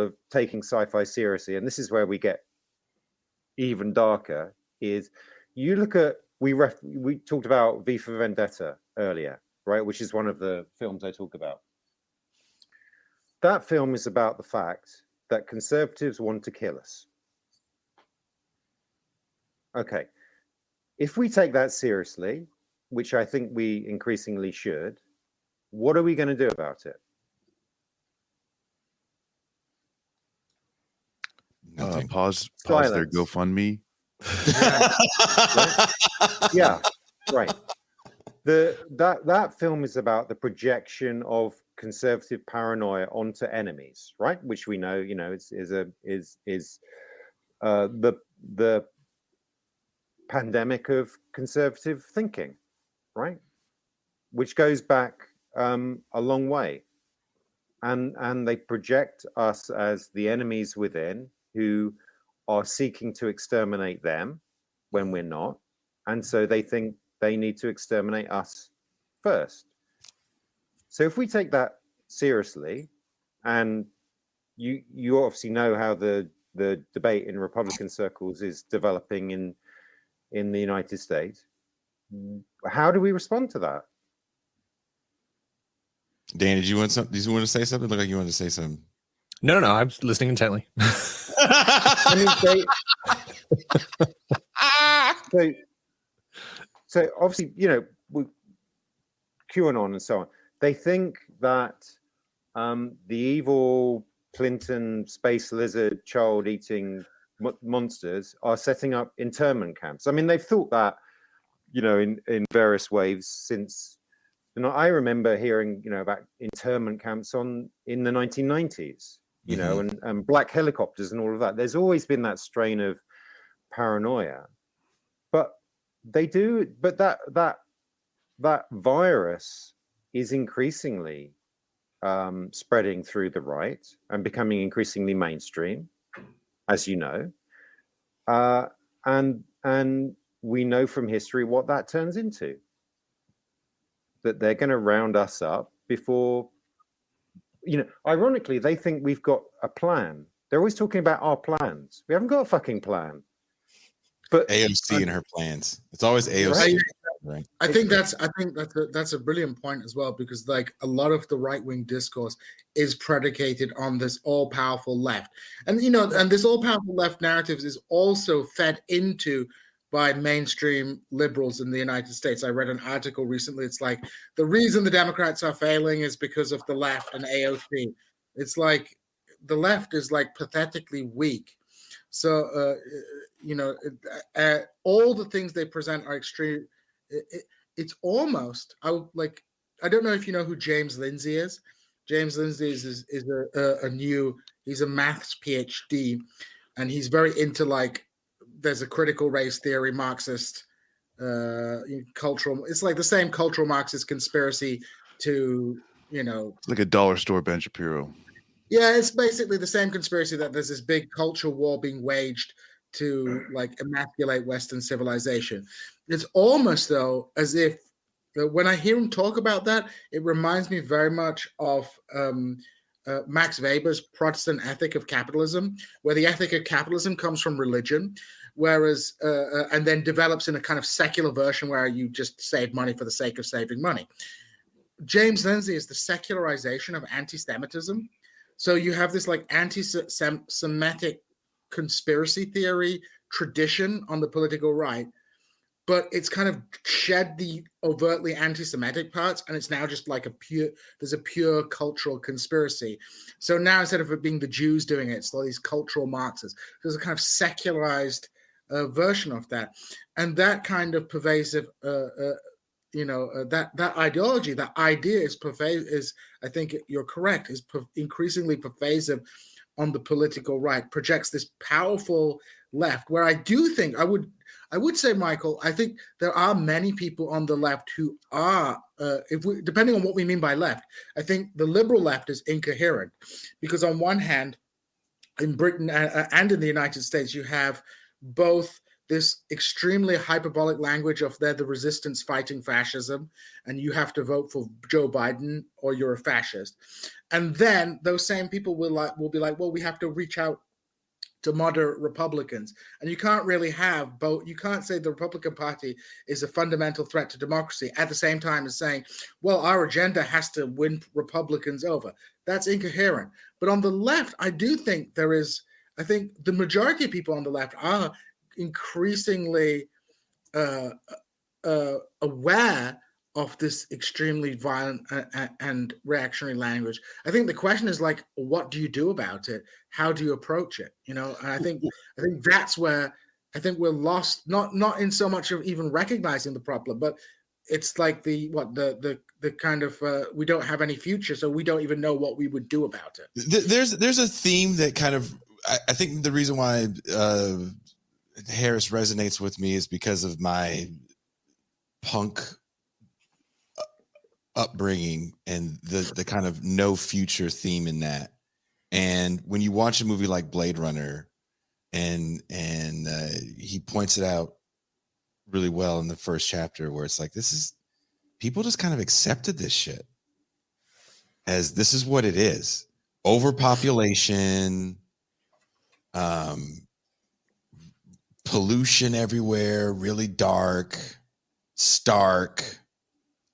of taking sci-fi seriously, and this is where we get even darker, is you look at we talked about V for Vendetta earlier, right, which is one of the films I talk about. That film is about the fact that conservatives want to kill us. Okay. If we take that seriously, which I think we increasingly should, what are we going to do about it? Pause their Silence. GoFundMe. Yeah, right. That film is about the projection of conservative paranoia onto enemies, right? Which we know, is the pandemic of conservative thinking, right? Which goes back a long way, and they project us as the enemies within who are seeking to exterminate them when we're not, and so they think they need to exterminate us first. So if we take that seriously, and you obviously know how the debate in Republican circles is developing in the United States, how do we respond to that? Dan, did you want to say something? Look like you wanted to say something. No, I'm listening intently. I mean, so obviously, QAnon and so on, they think that the evil Clinton space lizard child-eating monsters are setting up internment camps. I mean, they've thought that, in various waves since. I remember hearing, about internment camps in the 1990s, and black helicopters and all of that. There's always been that strain of paranoia, but that virus is increasingly spreading through the right and becoming increasingly mainstream, as you know, and we know from history what that turns into. That they're going to round us up before, ironically, they think we've got a plan. They're always talking about our plans. We haven't got a fucking plan. But AOC and her plans. It's always AOC. Right. I think that's a brilliant point as well, because like a lot of the right-wing discourse is predicated on this all-powerful left. And and this all-powerful left narrative is also fed into by mainstream liberals in the United States. I read an article recently. It's like the reason the Democrats are failing is because of the left and AOC. It's like the left is like pathetically weak. So, all the things they present are extreme. It's almost, I don't know if you know who James Lindsay is. James Lindsay is he's a maths PhD, and he's very into there's a critical race theory, Marxist, cultural. It's like the same cultural Marxist conspiracy to, It's like a dollar store Ben Shapiro. Yeah, it's basically the same conspiracy that there's this big culture war being waged to emasculate Western civilization. It's almost though as if when I hear him talk about that, it reminds me very much of Max Weber's Protestant ethic of capitalism, where the ethic of capitalism comes from religion, whereas and then develops in a kind of secular version where you just save money for the sake of saving money. James Lindsay is the secularization of anti-Semitism. So you have this anti-Semitic conspiracy theory tradition on the political right, but it's kind of shed the overtly anti-Semitic parts, and it's now just there's a pure cultural conspiracy. So now instead of it being the Jews doing it, it's all these cultural Marxists. There's a kind of secularized version of that, and that kind of pervasive, that ideology, that idea is pervasive. I think you're correct. Is increasingly pervasive on the political right. Projects this powerful left, where I do think I would say, Michael, I think there are many people on the left who are, depending on what we mean by left, I think the liberal left is incoherent, because on one hand, in Britain and in the United States, you have both this extremely hyperbolic language of they're the resistance fighting fascism, and you have to vote for Joe Biden or you're a fascist. And then those same people will be like, well, we have to reach out to moderate Republicans. And you can't really have both. You can't say the Republican Party is a fundamental threat to democracy at the same time as saying, well, our agenda has to win Republicans over. That's incoherent. But on the left, I do think I think the majority of people on the left are increasingly aware of this extremely violent and reactionary language. I think the question is like, what do you do about it? How do you approach it? And I think that's where I think we're lost. Not in so much of even recognizing the problem, but it's like the kind of we don't have any future, so we don't even know what we would do about it. There's a theme that kind of I think the reason why Harris resonates with me is because of my punk upbringing and the kind of no future theme in that. And when you watch a movie like Blade Runner, and he points it out really well in the first chapter, where it's like, people just kind of accepted this shit as this is what it is. Overpopulation, pollution everywhere, really dark, stark.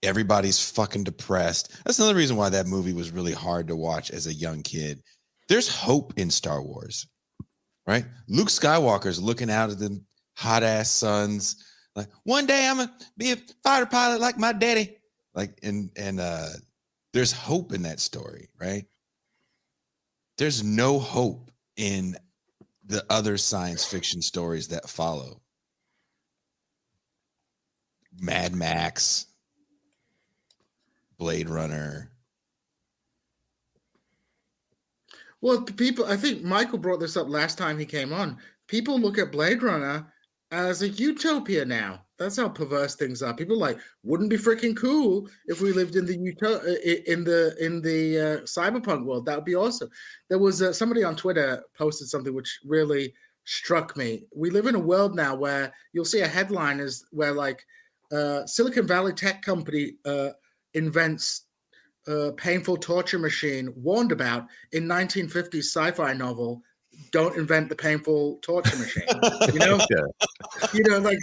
Everybody's fucking depressed. That's another reason why that movie was really hard to watch as a young kid. There's hope in Star Wars, right? Luke Skywalker's looking out at the hot ass suns, like, one day I'm gonna be a fighter pilot like my daddy. Like, and there's hope in that story, right? There's no hope in the other science fiction stories that follow. Mad Max, Blade Runner. Well, people, I think Michael brought this up last time he came on. People look at Blade Runner as a utopia now. That's how perverse things are. People are like, wouldn't be freaking cool if we lived in the cyberpunk world. That would be awesome. There was somebody on Twitter posted something which really struck me. We live in a world now where you'll see a headline is where like Silicon Valley tech company invents painful torture machine warned about in 1950s sci-fi novel. Don't invent the painful torture machine. Like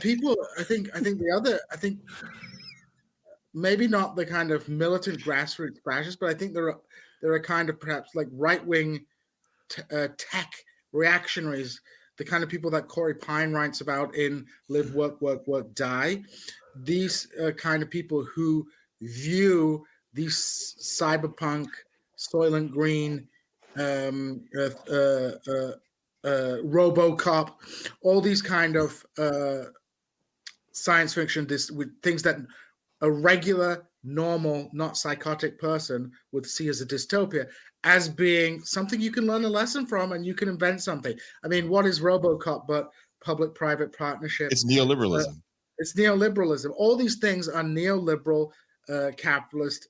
people. I think maybe not the kind of militant grassroots fascists, but I think there are kind of perhaps like right-wing tech reactionaries, the kind of people that Corey Pine writes about in Live, Work, Work, Work, Die. These kind of people who view these cyberpunk, Soylent Green, RoboCop, all these kind of science fiction with things that a regular, normal, not psychotic person would see as a dystopia, as being something you can learn a lesson from and you can invent something. I mean, what is RoboCop but public-private partnership? It's neoliberalism. It's neoliberalism. All these things are neoliberal, capitalist,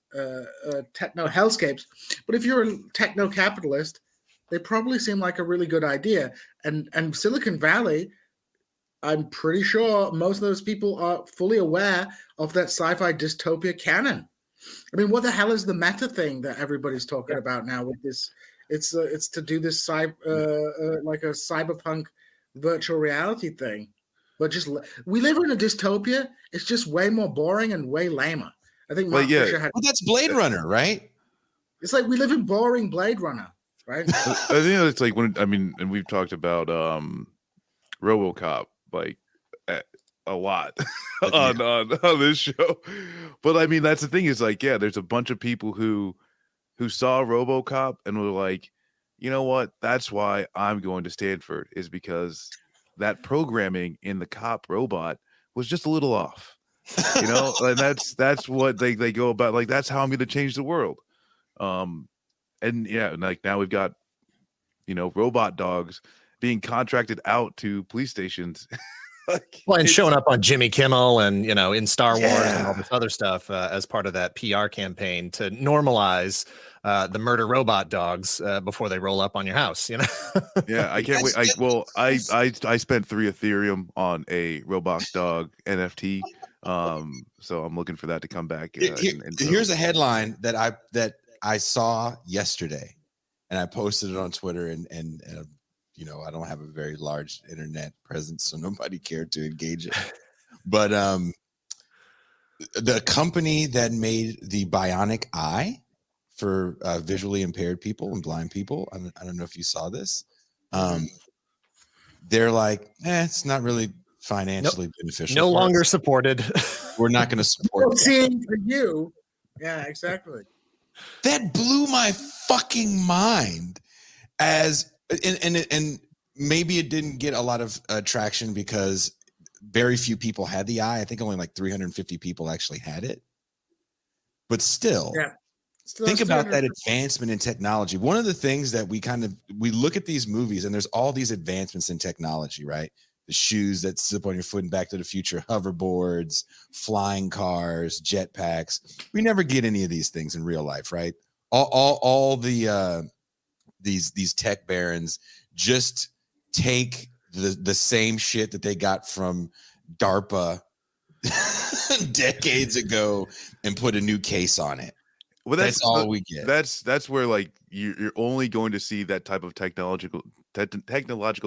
techno hellscapes. But if you're a techno-capitalist, they probably seem like a really good idea. And Silicon Valley, I'm pretty sure most of those people are fully aware of that sci-fi dystopia canon. I mean, what the hell is the meta thing that everybody's talking about now with this? It's to do this like a cyberpunk virtual reality thing. But we live in a dystopia. It's just way more boring and way lamer. I think Mark Fisher had. Well, that's Blade Runner, right? It's like we live in boring Blade Runner, right? I think it's like and we've talked about RoboCop like a lot on this show, but I mean that's the thing is like there's a bunch of people who saw RoboCop and were like, you know what? That's why I'm going to Stanford, is because that programming in the cop robot was just a little off, and that's what they go about. Like, that's how I'm going to change the world. And like now we've got, robot dogs being contracted out to police stations. And showing up on Jimmy Kimmel and, in Star Wars and all this other stuff as part of that PR campaign to normalize the murder robot dogs before they roll up on your house, Yeah, I can't wait. I spent 3 Ethereum on a robot dog NFT. So I'm looking for that to come back. Here's a headline that I saw yesterday, and I posted it on Twitter, and I don't have a very large internet presence, so nobody cared to engage it. But the company that made the bionic eye for visually impaired people and blind people, I don't know if you saw this. They're like, it's not really financially beneficial. No longer us. Supported. We're not going to support. Seeing for you. Yeah, exactly. That blew my fucking mind. And maybe it didn't get a lot of traction because very few people had the eye. I think only like 350 people actually had it. But still, think about that advancement in technology. One of the things that we look at these movies and there's all these advancements in technology, right? The shoes that slip on your foot in Back to the Future, hoverboards, flying cars, jetpacks. We never get any of these things in real life, right? All the these tech barons just take the same shit that they got from DARPA decades ago and put a new case on it. Well, that's all we get. That's where like you're only going to see that type of technological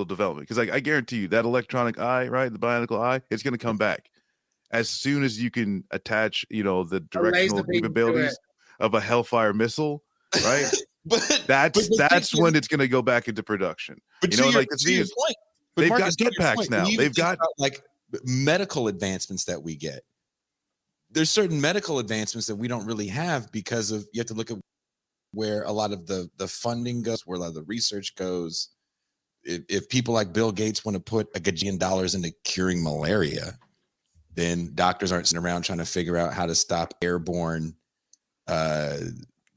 development, because like I guarantee you that electronic eye, right, the bionicle eye, it's going to come back as soon as you can attach, the directional capabilities of a Hellfire missile, right? but that's when it's going to go back into production. But to your point, they've got jetpacks now. They've got like medical advancements that we get. There's certain medical advancements that we don't really have because of, you have to look at where a lot of the funding goes, where a lot of the research goes. If people like Bill Gates want to put $1 gajillion into curing malaria, then doctors aren't sitting around trying to figure out how to stop airborne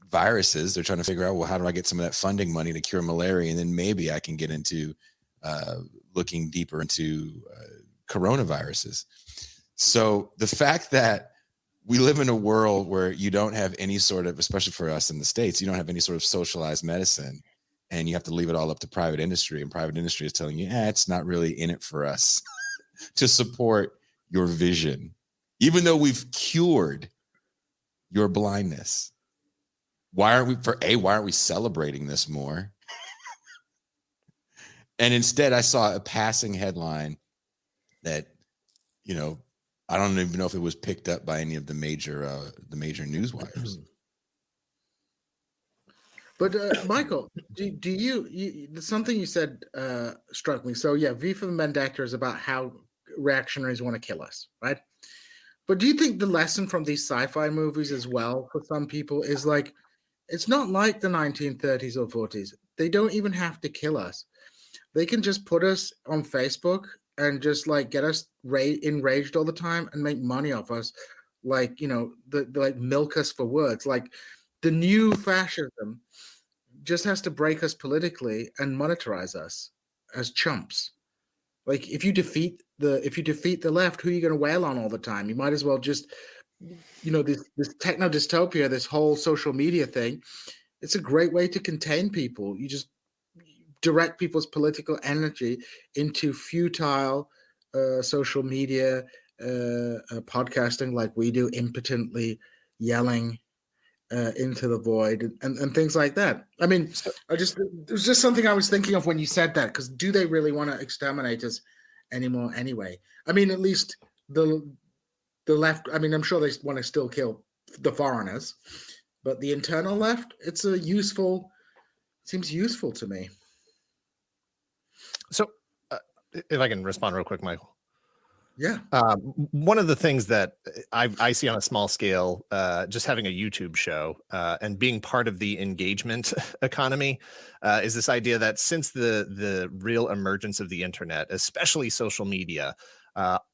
viruses. They're trying to figure out, well, how do I get some of that funding money to cure malaria? And then maybe I can get into looking deeper into coronaviruses. So the fact that we live in a world where you don't have any sort of, especially for us in the States, you don't have any sort of socialized medicine, and you have to leave it all up to private industry, and private industry is telling you, it's not really in it for us to support your vision, even though we've cured your blindness. Why aren't we celebrating this more? And instead I saw a passing headline that, I don't even know if it was picked up by any of the major news wires. But Michael, do you something you said struck me. So yeah, V for Vendetta is about how reactionaries want to kill us, right? But do you think the lesson from these sci-fi movies as well for some people is like, it's not like the 1930s or 40s. They don't even have to kill us. They can just put us on Facebook and just like get us enraged all the time and make money off us, like, like milk us for words. Like the new fascism just has to break us politically and monetize us as chumps. Like if you defeat the left, who are you going to wail on all the time? You might as well just, this techno dystopia, this whole social media thing. It's a great way to contain people. You just direct people's political energy into futile social media, podcasting like we do, impotently yelling into the void and things like that. I mean, it was just something I was thinking of when you said that, because do they really want to exterminate us anymore anyway? I mean, at least the left, I mean, I'm sure they want to still kill the foreigners, but the internal left, seems useful to me. So if I can respond real quick, Michael. Yeah. One of the things that I see on a small scale, just having a YouTube show and being part of the engagement economy, is this idea that since the real emergence of the internet, especially social media,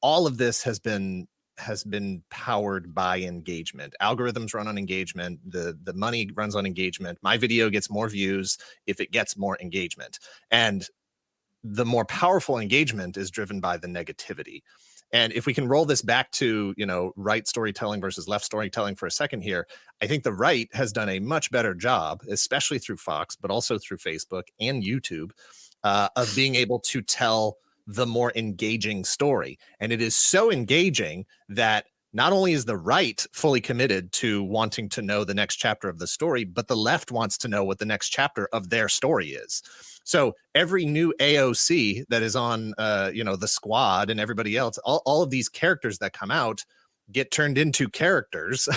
all of this has been powered by engagement. Algorithms run on engagement. The money runs on engagement. My video gets more views if it gets more engagement. And the more powerful engagement is driven by the negativity. And if we can roll this back to, right storytelling versus left storytelling for a second here, I think the right has done a much better job, especially through Fox, but also through Facebook and YouTube, of being able to tell the more engaging story. And it is so engaging that not only is the right fully committed to wanting to know the next chapter of the story, but the left wants to know what the next chapter of their story is. So every new AOC that is on, the squad and everybody else, all of these characters that come out get turned into characters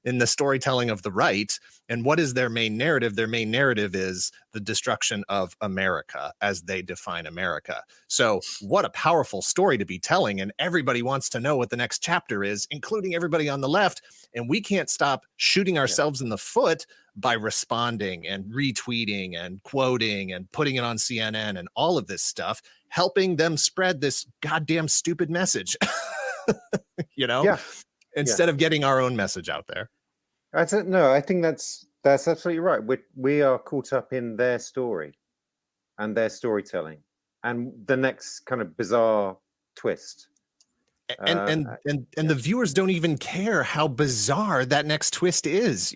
in the storytelling of the right. And what is their main narrative? Their main narrative is the destruction of America as they define America. So what a powerful story to be telling. And everybody wants to know what the next chapter is, including everybody on the left. And we can't stop shooting ourselves in the foot by responding and retweeting and quoting and putting it on CNN and all of this stuff, helping them spread this goddamn stupid message. Instead of getting our own message out there. I think that's absolutely right. We are caught up in their story and their storytelling and the next kind of bizarre twist. And the viewers don't even care how bizarre that next twist is.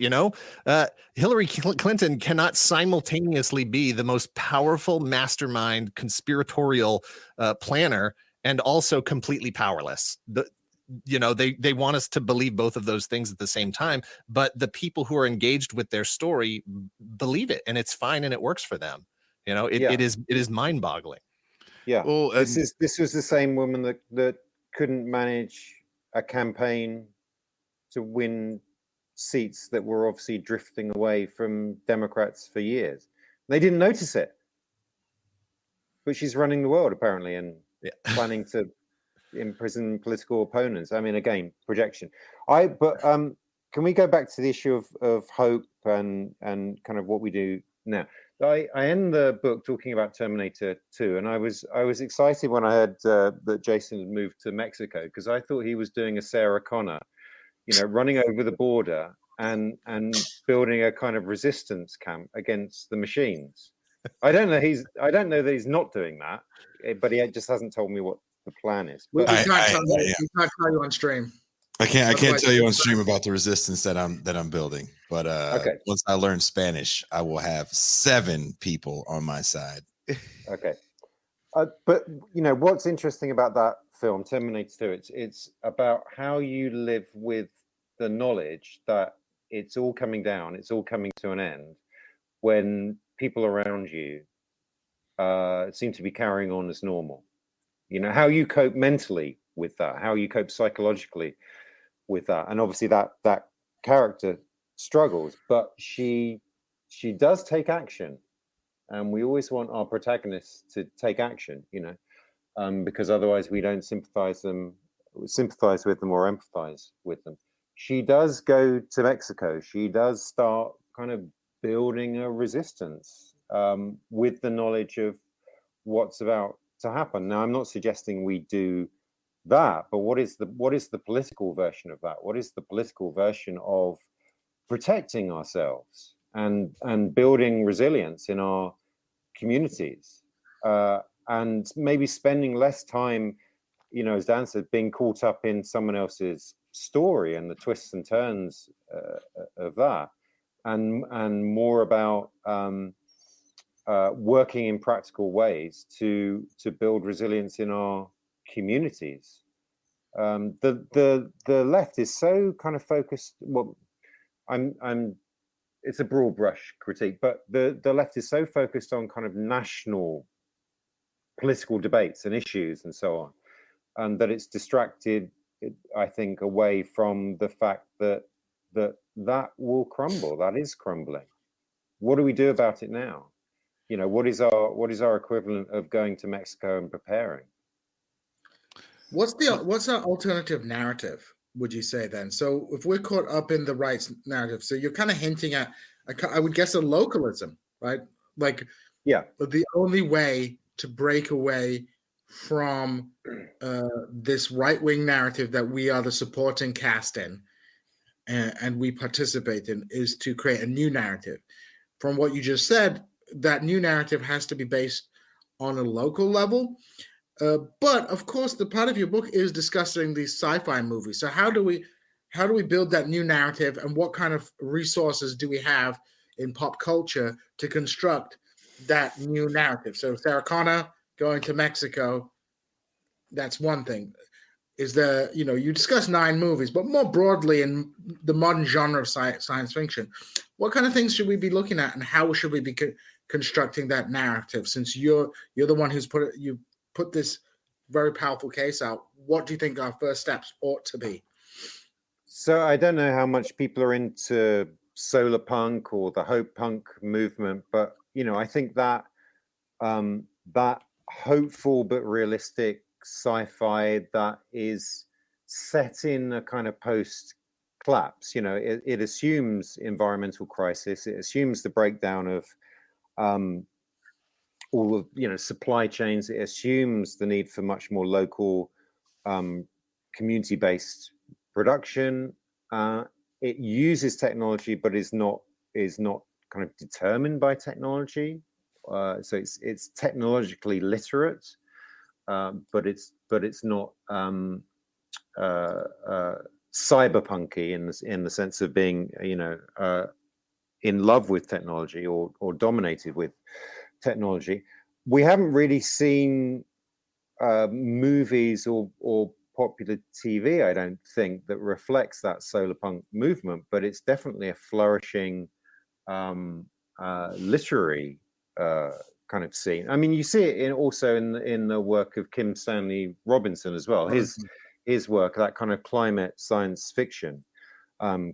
Hillary Clinton cannot simultaneously be the most powerful mastermind, conspiratorial planner and also completely powerless. They want us to believe both of those things at the same time, but the people who are engaged with their story believe it, and it's fine, and it works for them. It is mind-boggling. Yeah. Well, this was the same woman that couldn't manage a campaign to win seats that were obviously drifting away from Democrats for years. They didn't notice it, but she's running the world apparently, and planning to imprison political opponents. I mean, again, projection. Can we go back to the issue of hope and kind of what we do now? I end the book talking about Terminator 2, and I was excited when I heard that Jason had moved to Mexico, because I thought he was doing a Sarah Connor, running over the border and building a kind of resistance camp against the machines. I don't know that he's not doing that, but he just hasn't told me what the plan is. We can't tell you on stream. I can't tell you on stream about the resistance that I'm building. But once I learn Spanish, I will have 7 people on my side. Okay. But what's interesting about that film, Terminator 2, it's about how you live with the knowledge that it's all coming down, it's all coming to an end, when people around you seem to be carrying on as normal. How you cope mentally with that, how you cope psychologically with that. And obviously that character struggles, but she does take action. And we always want our protagonists to take action, because otherwise we don't sympathize with them or empathize with them. She does go to Mexico. She does start kind of building a resistance with the knowledge of what's about to happen. Now, I'm not suggesting we do that, but what is the political version of that? What is the political version of protecting ourselves and building resilience in our communities, and maybe spending less time, as Dan said, being caught up in someone else's story and the twists and turns of that, and more about working in practical ways to build resilience in our communities. The left is so kind of focused. Well, it's a broad brush critique, but the left is so focused on kind of national political debates and issues and so on, and that it's distracted, I think, away from the fact that will crumble. That is crumbling. What do we do about it now? What is our equivalent of going to Mexico and preparing? What's our alternative narrative, would you say then? So if we're caught up in the right narrative, so you're kind of hinting at, I would guess, a localism, right? Like, the only way to break away from this right-wing narrative that we are the supporting cast in and we participate in is to create a new narrative. From what you just said, that new narrative has to be based on a local level. But of course, the part of your book is discussing these sci-fi movies. So how do we build that new narrative, and what kind of resources do we have in pop culture to construct that new narrative? So Sarah Connor going to Mexico, that's one thing. Is there, you discuss 9 movies, but more broadly in the modern genre of science fiction, what kind of things should we be looking at, and how should we be constructing that narrative? Since you're the one who's put this very powerful case out, what do you think our first steps ought to be? So I don't know how much people are into solar punk or the hope punk movement, but I think that that hopeful but realistic sci-fi that is set in a kind of post-collapse, it assumes environmental crisis, it assumes the breakdown of all of supply chains, it assumes the need for much more local community-based production. It uses technology, but is not kind of determined by technology. So it's technologically literate, but it's not cyberpunky in the sense of being in love with technology or dominated with technology. We haven't really seen movies or popular TV, I don't think, that reflects that solar punk movement, but it's definitely a flourishing literary kind of scene. I mean, you see it also in the work of Kim Stanley Robinson as well. His work, that kind of climate science fiction,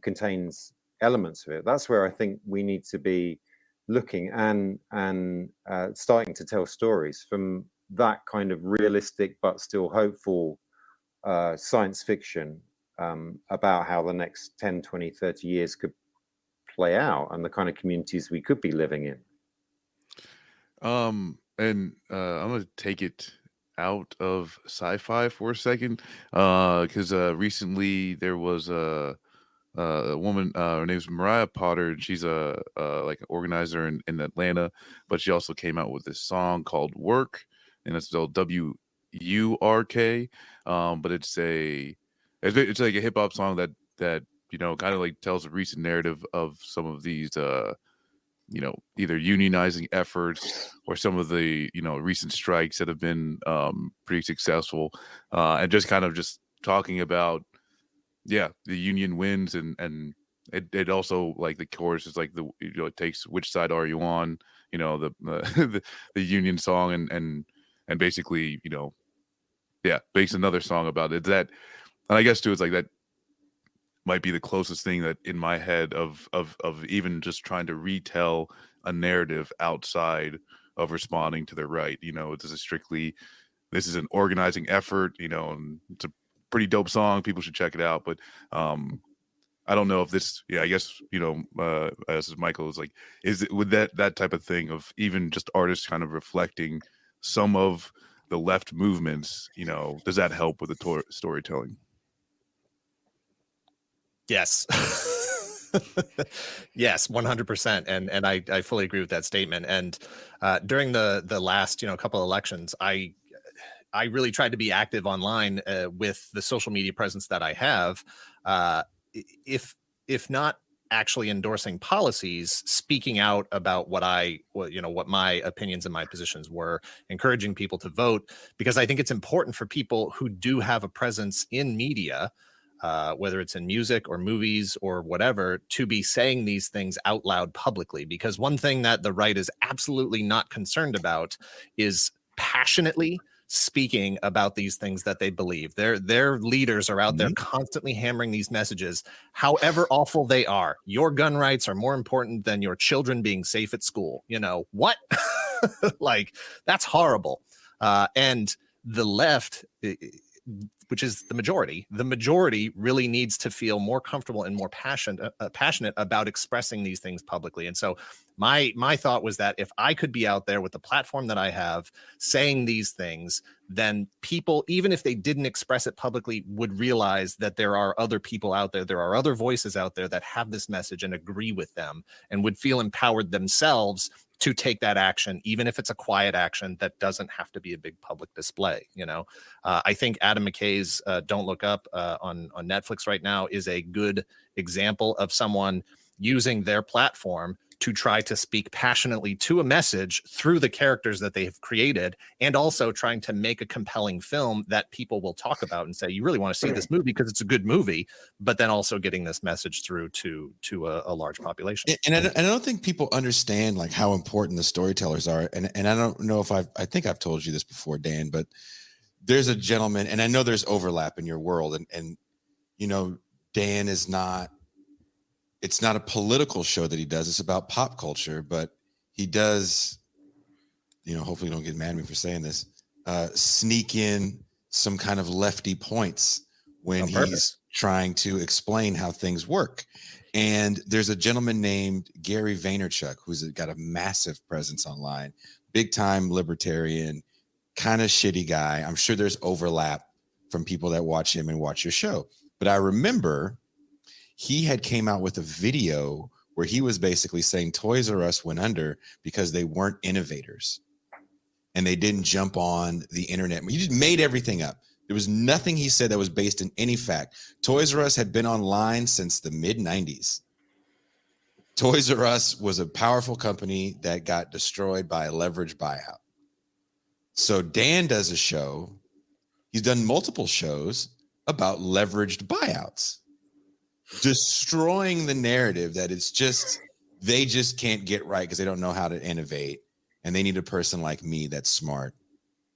contains elements of it. That's where I think we need to be looking and starting to tell stories from that kind of realistic but still hopeful science fiction about how the next 10, 20, 30 years could play out and the kind of communities we could be living in. And I'm going to take it out of sci-fi for a second, because recently there was a woman, her name's Mariah Potter, and she's a like an organizer in Atlanta, but she also came out with this song called Work, and it's spelled W-U-R-K, but it's like a hip-hop song that kind of like tells a recent narrative of some of these either unionizing efforts or some of the recent strikes that have been pretty successful, and just kind of just talking about the union wins, and it also, like, the chorus is like it takes which side are you on, the union song, and basically makes another song about it. That, and I guess too, it's like that might be the closest thing that in my head of even just trying to retell a narrative outside of responding to the right. This is an organizing effort, and it's a pretty dope song. People should check it out. But I don't know if this, I guess, as Michael is like, would that type of thing of even just artists kind of reflecting some of the left movements, does that help with the storytelling? Yes. Yes, 100%. And I fully agree with that statement. And during the last, couple of elections, I really tried to be active online with the social media presence that I have. If not actually endorsing policies, speaking out about what my opinions and my positions were, encouraging people to vote, because I think it's important for people who do have a presence in media, whether it's in music or movies or whatever, to be saying these things out loud publicly. Because one thing that the right is absolutely not concerned about is passionately speaking about these things that they believe. Their leaders are out there constantly hammering these messages, however awful they are. Your gun rights are more important than your children being safe at school. What? Like, that's horrible. And the left, which is the majority really needs to feel more comfortable and more passionate about expressing these things publicly. And so my thought was that if I could be out there with the platform that I have saying these things, then people, even if they didn't express it publicly, would realize that there are other people out there, there are other voices out there that have this message and agree with them, and would feel empowered themselves to take that action, even if it's a quiet action that doesn't have to be a big public display. I think Adam McKay's Don't Look Up on Netflix right now is a good example of someone using their platform to try to speak passionately to a message through the characters that they have created, and also trying to make a compelling film that people will talk about and say, you really want to see this movie because it's a good movie, but then also getting this message through to a large population. And I don't think people understand like how important the storytellers are. And I don't know if I think I've told you this before, Dan, but there's a gentleman, and I know there's overlap in your world, and you know, Dan is not, it's not a political show that he does. It's about pop culture, but he does, you know, hopefully you don't get mad at me for saying this, sneak in some kind of lefty points when he's trying to explain how things work. And there's a gentleman named Gary Vaynerchuk, who's got a massive presence online, big time libertarian, kind of shitty guy. I'm sure there's overlap from people that watch him and watch your show. But I remember he had came out with a video where he was basically saying Toys R Us went under because they weren't innovators and they didn't jump on the internet. He just made everything up. There was nothing he said that was based in any fact. Toys R Us had been online since the mid-90s. Toys R Us was a powerful company that got destroyed by a leveraged buyout. So Dan does a show. He's done multiple shows about leveraged buyouts, destroying the narrative that it's just, they just can't get right because they don't know how to innovate. And they need a person like me that's smart,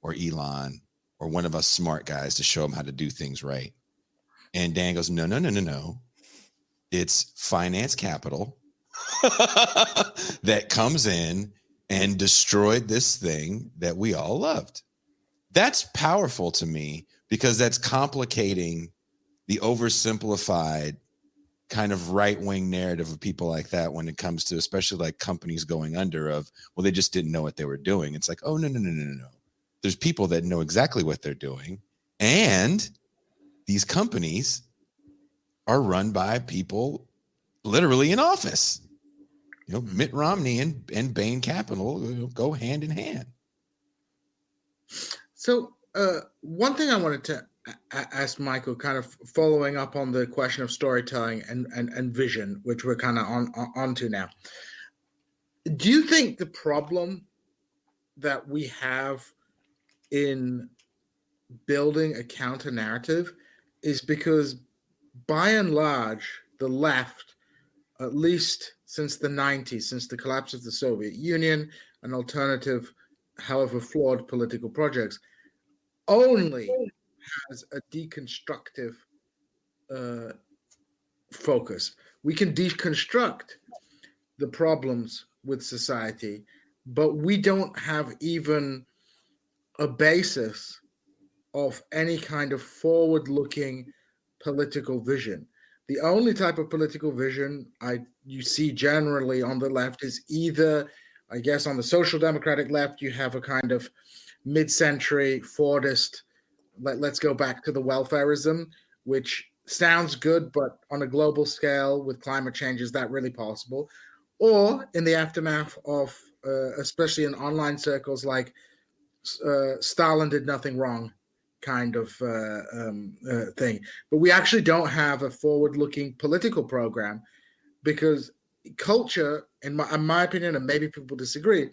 or Elon, or one of us smart guys to show them how to do things right. And Dan goes, no. It's finance capital that comes in and destroyed this thing that we all loved. That's powerful to me because that's complicating the oversimplified kind of right-wing narrative of people like that when it comes to especially like companies going under of, well, they just didn't know what they were doing. It's like, oh, no. There's people that know exactly what they're doing. And these companies are run by people literally in office. You know, Mitt Romney and Bain Capital go hand in hand. So one thing I wanted to ask Michael, kind of following up on the question of storytelling and vision, which we're kind of on to now. Do you think the problem that we have in building a counter narrative is because by and large, the left, at least since the 90s, since the collapse of the Soviet Union and alternative, however flawed political projects, only has a deconstructive focus. We can deconstruct the problems with society, but we don't have even a basis of any kind of forward-looking political vision. The only type of political vision you see generally on the left is either, I guess, on the social democratic left, you have a kind of mid-century Fordist, let's go back to the welfarism, which sounds good, but on a global scale with climate change, is that really possible? Or in the aftermath of, especially in online circles, like Stalin did nothing wrong kind of thing. But we actually don't have a forward-looking political program because culture, in my opinion, and maybe people disagree,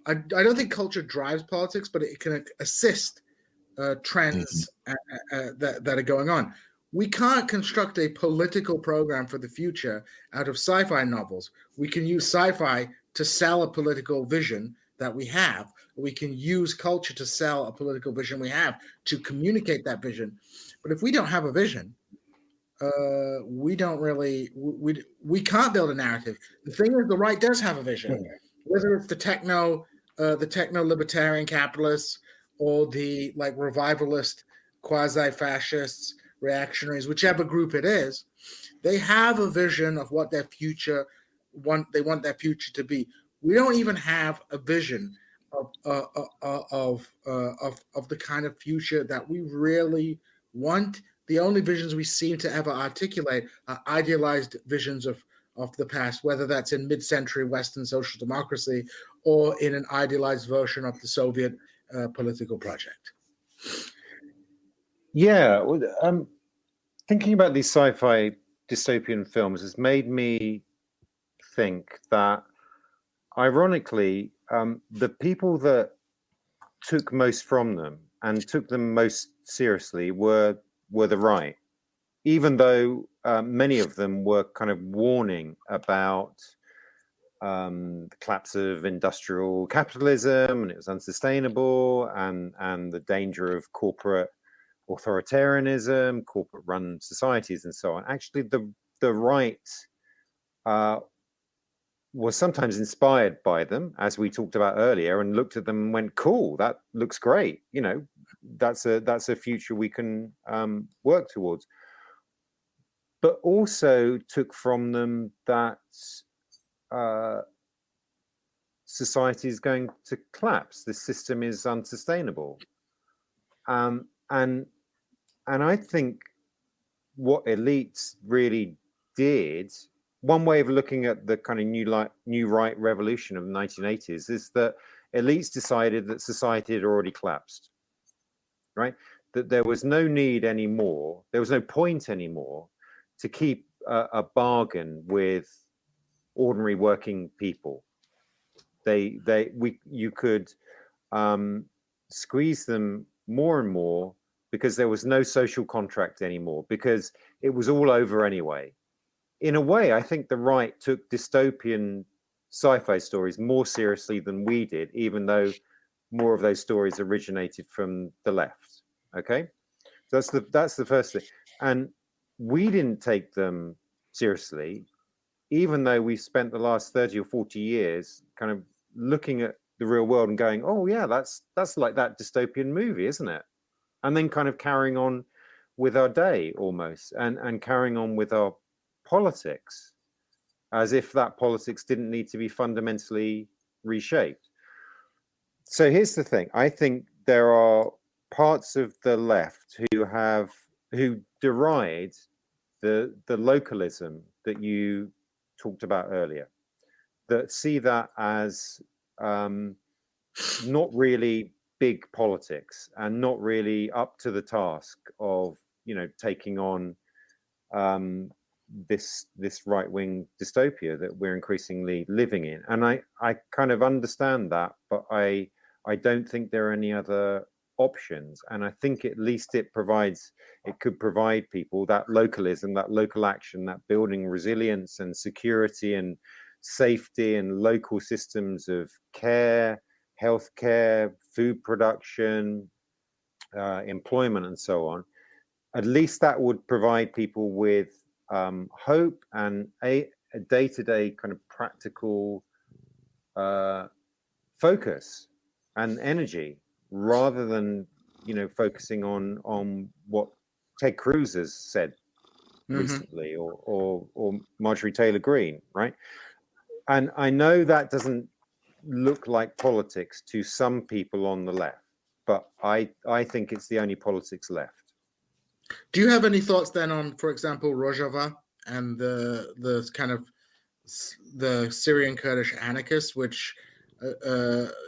I don't think culture drives politics, but it can assist trends that are going on. We can't construct a political program for the future out of sci-fi novels. We can use sci-fi to sell a political vision that we have. We can use culture to sell a political vision we have, to communicate that vision. But if we don't have a vision, we don't really, we can't build a narrative. The thing is, the right does have a vision, whether it's the techno libertarian capitalists or the like revivalist, quasi-fascists, reactionaries, whichever group it is. They have a vision of what their future they want their future to be. We don't even have a vision of the kind of future that we really want. The only visions we seem to ever articulate are idealized visions of the past, whether that's in mid-century Western social democracy or in an idealized version of the Soviet political project. Yeah, thinking about these sci-fi dystopian films has made me think that, ironically, the people that took most from them and took them most seriously were the right, even though many of them were kind of warning about the collapse of industrial capitalism, and it was unsustainable, and the danger of corporate authoritarianism, corporate-run societies, and so on. Actually, the right was sometimes inspired by them, as we talked about earlier, and looked at them and went, "Cool, that looks great. You know, that's a future we can work towards." But also took from them that society is going to collapse. The system is unsustainable, and I think what elites really did, one way of looking at the kind of new right revolution of the 1980s, is that elites decided that society had already collapsed, right? That there was no need anymore, there was no point anymore to keep a bargain with ordinary working people. You could squeeze them more and more because there was no social contract anymore, because it was all over anyway. In a way, I think the right took dystopian sci-fi stories more seriously than we did, even though more of those stories originated from the left. Okay, so that's the first thing. And we didn't take them seriously, even though we spent the last 30 or 40 years kind of looking at the real world and going, "Oh yeah, that's like that dystopian movie, isn't it?" And then kind of carrying on with our day almost, and carrying on with our politics, as if that politics didn't need to be fundamentally reshaped. So here's the thing. I think there are parts of the left who deride the localism that you talked about earlier, that see that as not really big politics and not really up to the task of, you know, taking on this right-wing dystopia that we're increasingly living in. And I kind of understand that, but I don't think there are any other options. And I think at least it could provide people that localism, that local action, that building resilience and security and safety and local systems of care, healthcare, food production, employment, and so on. At least that would provide people with hope and a day-to-day kind of practical focus and energy, rather than, you know, focusing on what Ted Cruz has said recently, or Marjorie Taylor Greene, right? And I know that doesn't look like politics to some people on the left, but I think it's the only politics left. Do you have any thoughts then on, for example, Rojava and the kind of the Syrian Kurdish anarchists, which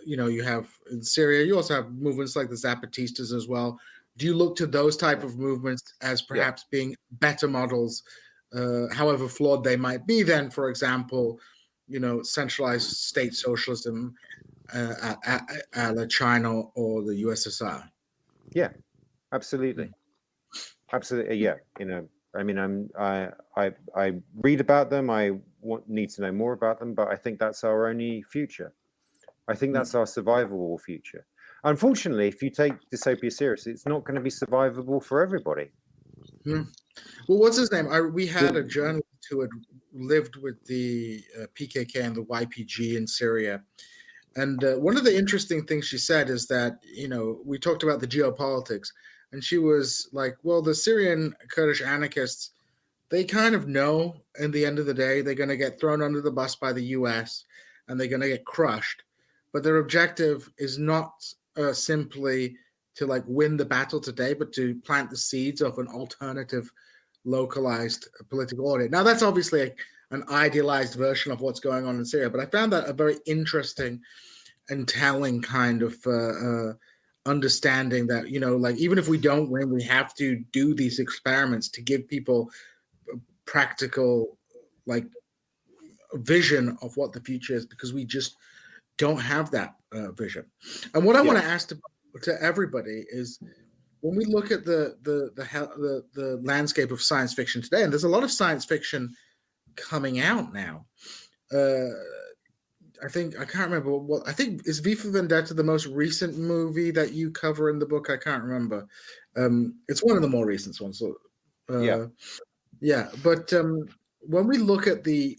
you know, you have in Syria? You also have movements like the Zapatistas as well. Do you look to those type of movements as perhaps being better models, however flawed they might be, than, for example, you know, centralized state socialism a la China or the USSR? Yeah, absolutely. Absolutely, yeah. You know, I mean, I read about them. I need to know more about them, but I think that's our only future. I think that's our survivable future. Unfortunately, if you take dystopia seriously, it's not going to be survivable for everybody. Well, what's his name? We had a journalist who had lived with the PKK and the YPG in Syria. And one of the interesting things she said is that, you know, we talked about the geopolitics, and she was like, well, the Syrian Kurdish anarchists, they kind of know in the end of the day, they're going to get thrown under the bus by the US and they're going to get crushed. But their objective is not simply to like win the battle today, but to plant the seeds of an alternative localized political order. Now, that's obviously an idealized version of what's going on in Syria, but I found that a very interesting and telling kind of understanding that, you know, like, even if we don't win, we have to do these experiments to give people practical, like, vision of what the future is, because we just don't have that vision. And what I want to ask to everybody is, when we look at the landscape of science fiction today, and there's a lot of science fiction coming out now. I can't remember what I think is V for Vendetta the most recent movie that you cover in the book. I can't remember. It's one of the more recent ones. So, yeah. But when we look at the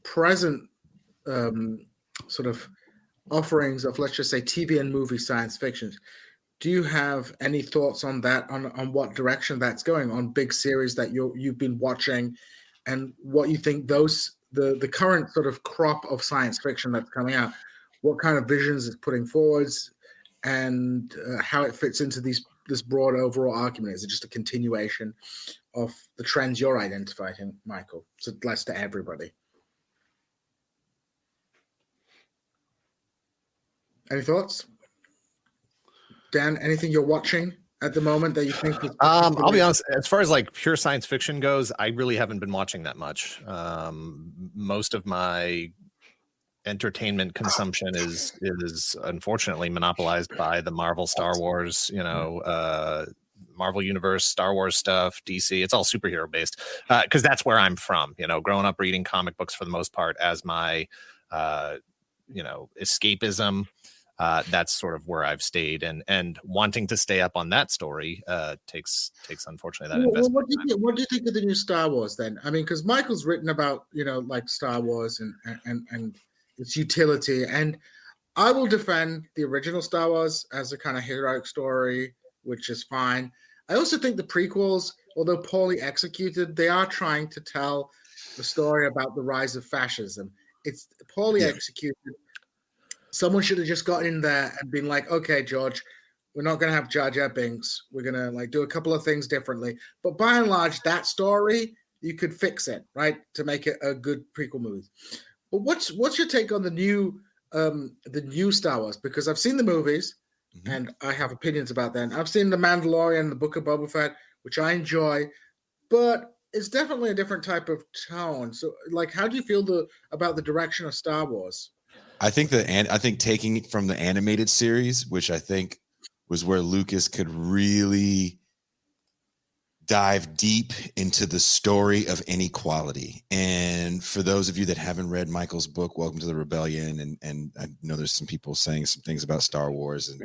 present sort of offerings of, let's just say, TV and movie science fiction, do you have any thoughts on that? On what direction that's going? On big series that you've been watching, and what you think the current sort of crop of science fiction that's coming out, what kind of visions it's putting forwards, and how it fits into this broad overall argument? Is it just a continuation of the trends you're identifying, Michael? So that's to everybody. Any thoughts? Dan, anything you're watching at the moment that you think is I'll be honest, as far as like pure science fiction goes, I really haven't been watching that much. Most of my entertainment consumption is unfortunately monopolized by the Marvel, Star Wars, Marvel Universe, Star Wars stuff, DC. It's all superhero based, because that's where I'm from. Growing up reading comic books for the most part as my escapism. That's sort of where I've stayed, and wanting to stay up on that story takes unfortunately that investment. What do you think of the new Star Wars then? I mean, because Michael's written about like Star Wars and its utility, and I will defend the original Star Wars as a kind of heroic story, which is fine. I also think the prequels, although poorly executed, they are trying to tell the story about the rise of fascism. It's poorly executed. Someone should have just got in there and been like, okay, George, we're not going to have Jar Jar Binks. We're going to do a couple of things differently. But by and large, that story, you could fix it, right, to make it a good prequel movie. But what's your take on the new Star Wars? Because I've seen the movies, and I have opinions about them. I've seen The Mandalorian, The Book of Boba Fett, which I enjoy, but it's definitely a different type of tone. So, how do you feel about the direction of Star Wars? I think taking it from the animated series, which I think was where Lucas could really dive deep into the story of inequality. And for those of you that haven't read Michael's book, Welcome to the Rebellion, and I know there's some people saying some things about Star Wars, and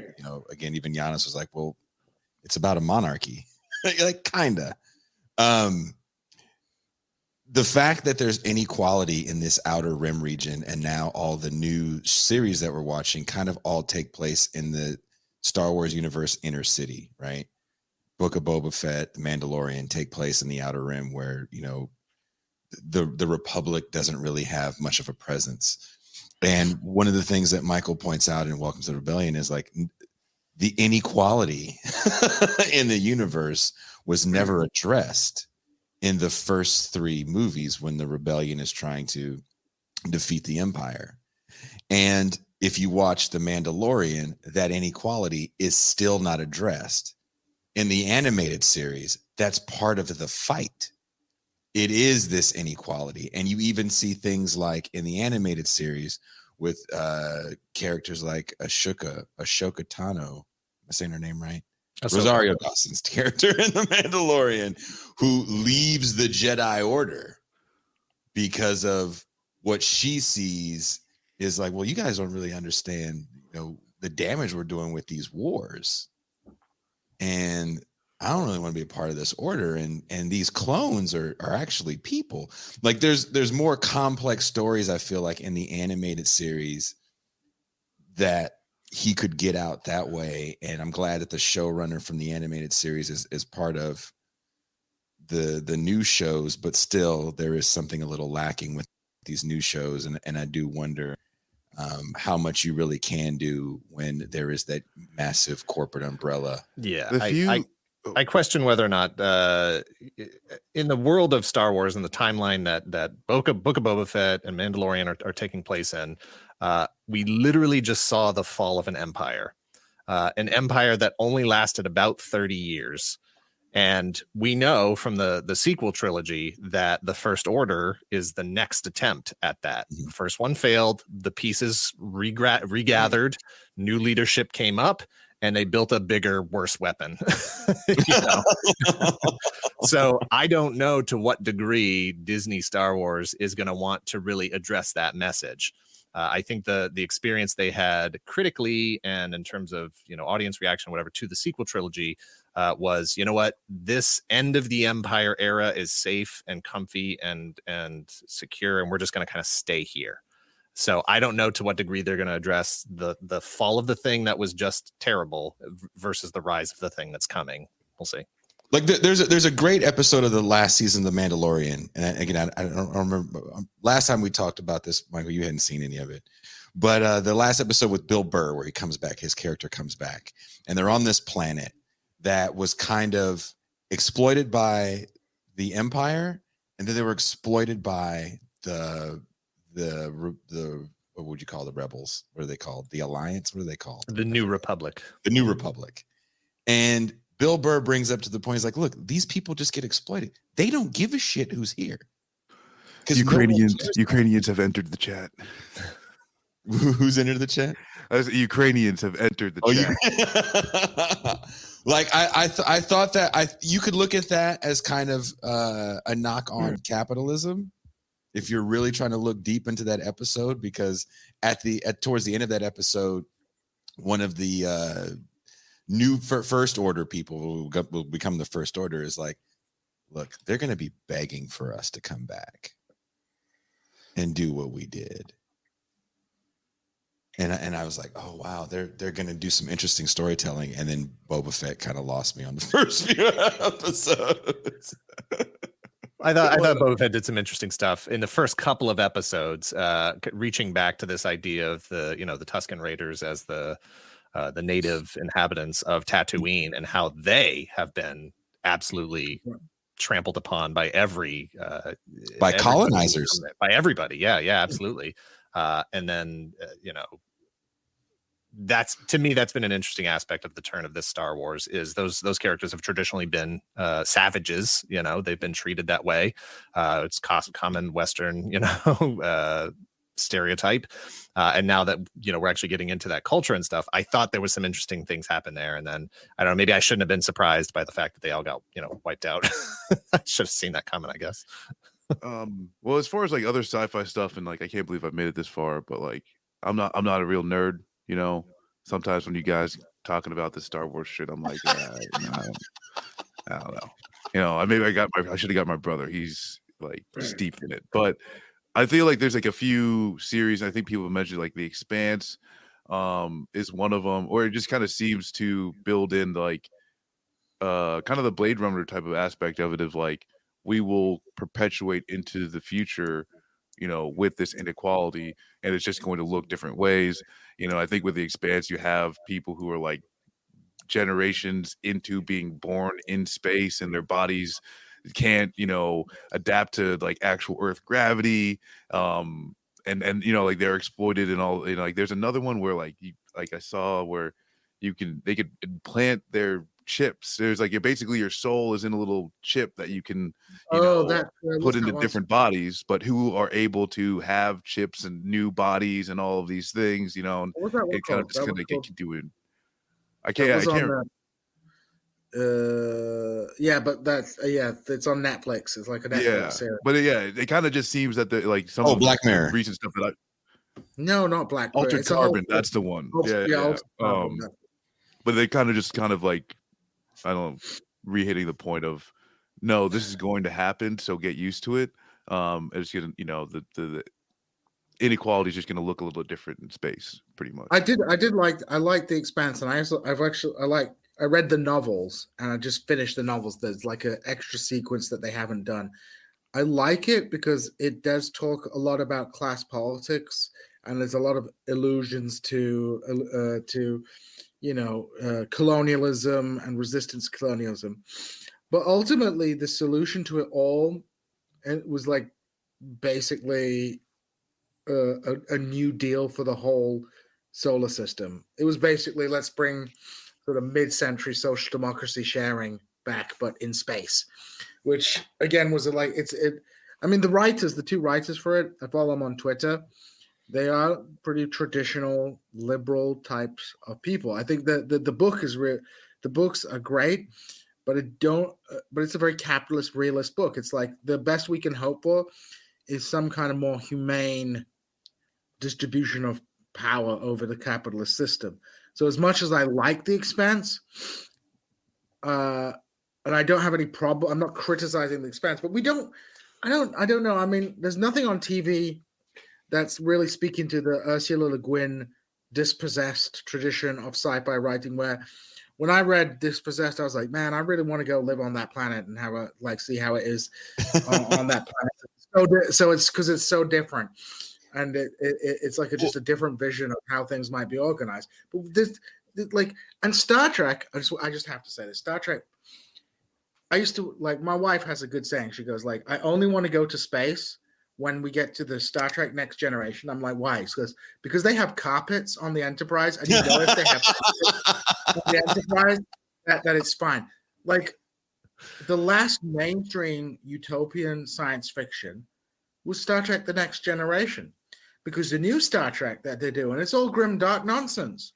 again, even Giannis was like, well, it's about a monarchy. Kinda. The fact that there's inequality in this Outer Rim region, and now all the new series that we're watching kind of all take place in the Star Wars universe inner city, right? Book of Boba Fett, The Mandalorian take place in the Outer Rim, where the Republic doesn't really have much of a presence. And one of the things that Michael points out in Welcome to the Rebellion is the inequality in the universe was never addressed in the first three movies when the rebellion is trying to defeat the Empire. And if you watch The Mandalorian, that inequality is still not addressed. In the animated series, that's part of the fight. It is this inequality. And you even see things like in the animated series with characters like Ashoka Tano. Am I saying her name right? Rosario Dawson's character in The Mandalorian, who leaves the Jedi Order because of what she sees is like, well, you guys don't really understand, the damage we're doing with these wars. And I don't really want to be a part of this order. And these clones are actually people. There's more complex stories, I feel like, in the animated series that he could get out that way. And I'm glad that the showrunner from the animated series is part of the new shows, but still there is something a little lacking with these new shows. And I do wonder how much you really can do when there is that massive corporate umbrella. Yeah. I question whether or not in the world of Star Wars and the timeline that Book of Boba Fett and Mandalorian are taking place in, we literally just saw the fall of an empire that only lasted about 30 years. And we know from the sequel trilogy that the First Order is the next attempt at that. The first one failed. The pieces regathered. New leadership came up, and they built a bigger, worse weapon. So I don't know to what degree Disney Star Wars is going to want to really address that message. I think the experience they had critically and in terms of audience reaction, whatever, to the sequel trilogy was, what, this end of the Empire era is safe and comfy and secure, and we're just going to kind of stay here. So I don't know to what degree they're going to address the fall of the thing that was just terrible versus the rise of the thing that's coming. We'll see. Like there's a great episode of the last season of The Mandalorian, and again, I don't remember last time we talked about this, Michael. You hadn't seen any of it, but the last episode with Bill Burr, where he comes back, his character comes back, and they're on this planet that was kind of exploited by the Empire, and then they were exploited by the what would you call the rebels? What are they called? The Alliance? What are they called? The New Republic. The New Republic. And Bill Burr brings up to the point, he's like, look, these people just get exploited. They don't give a shit who's here. Ukrainians have entered the chat. Who's entered the chat? Ukrainians have entered the chat. Like I thought that you could look at that as kind of a knock on capitalism, if you're really trying to look deep into that episode, because towards the end of that episode, one of the new First Order people who will become the First Order is like, look, they're going to be begging for us to come back and do what we did. And I was like, oh wow, they're going to do some interesting storytelling. And then Boba Fett kind of lost me on the first few episodes. I thought Boba Fett did some interesting stuff in the first couple of episodes, reaching back to this idea of the Tusken Raiders as the native inhabitants of Tatooine, and how they have been absolutely trampled upon by colonizers, by everybody. Yeah, absolutely. And then that's, to me, that's been an interesting aspect of the turn of this Star Wars, is those characters have traditionally been savages. They've been treated that way. It's common Western stereotype, and now that we're actually getting into that culture and stuff, I thought there was some interesting things happen there. And then I don't know, maybe I shouldn't have been surprised by the fact that they all got wiped out. I should have seen that coming, I guess. Well, as far as like other sci-fi stuff, and like I can't believe I've made it this far, but like I'm not a real nerd. Sometimes when you guys talking about this Star Wars shit, I'm like, I don't know. I should have got my brother. He's like steeped in it, but I feel like there's like a few series. I think people have mentioned like The Expanse is one of them, or it just kind of seems to build in like kind of the Blade Runner type of aspect of it, of like we will perpetuate into the future, with this inequality, and it's just going to look different ways. I think with The Expanse, you have people who are like generations into being born in space, and their bodies can't, adapt to like actual Earth gravity. And like they're exploited and all. Like there's another one where like I saw where they could implant their chips. There's like basically your soul is in a little chip that you can put into different bodies, but who are able to have chips and new bodies and all of these things, and it kind of just get you doing. I can't. But that's it's on Netflix. It's like a Netflix series. But it kind of just seems that like some of Black Mirror recent stuff that no, not Black Mirror. Altered Carbon. That's the one. But they kind of like, I don't know, re-hitting the point of, no, this is going to happen, so get used to it. It's gonna, the inequality is just going to look a little different in space, pretty much. I like The Expanse, and I read the novels, and I just finished the novels. There's like an extra sequence that they haven't done. I like it because it does talk a lot about class politics, and there's a lot of allusions to colonialism and resistance to colonialism. But ultimately, the solution to it all, it was like basically a new deal for the whole solar system. It was basically, let's bring sort of mid-century social democracy sharing back, but in space, which again was like I mean, the two writers for it, I follow them on Twitter. They are pretty traditional liberal types of people. I think that the book is the books are great, but it's a very capitalist realist book. It's like the best we can hope for is some kind of more humane distribution of power over the capitalist system. So as much as I like The Expanse, and I don't have any problem, I'm not criticizing The Expanse, but I don't know. I mean, there's nothing on TV that's really speaking to the Ursula Le Guin dispossessed tradition of sci-fi writing, where when I read Dispossessed, I was like, man, I really want to go live on that planet and see how it is on that planet. So it's because it's so different. And it's like just a different vision of how things might be organized. But and Star Trek, I just have to say this, Star Trek, I used to, like, my wife has a good saying. She goes, like, I only want to go to space when we get to the Star Trek Next Generation. I'm like, why? She goes, because they have carpets on the Enterprise, and you know if they have carpets on the Enterprise, that it's fine. Like, the last mainstream utopian science fiction was Star Trek The Next Generation. Because the new Star Trek that they're doing, it's all grim, dark nonsense.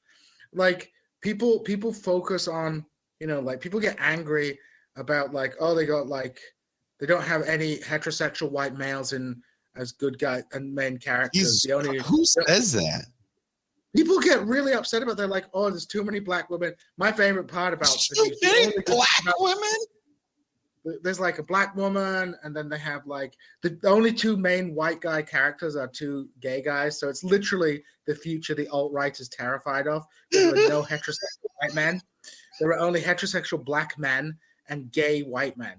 Like, people focus on, like, people get angry about, like, oh, they don't have any heterosexual white males as good guys and main characters. Who says that? People get really upset about. They're like, oh, there's too many black women. My favorite part about black women. There's like a black woman, and then they have like the only two main white guy characters are two gay guys. So it's literally the future the alt-right is terrified of. There are no heterosexual white men. There are only heterosexual black men and gay white men.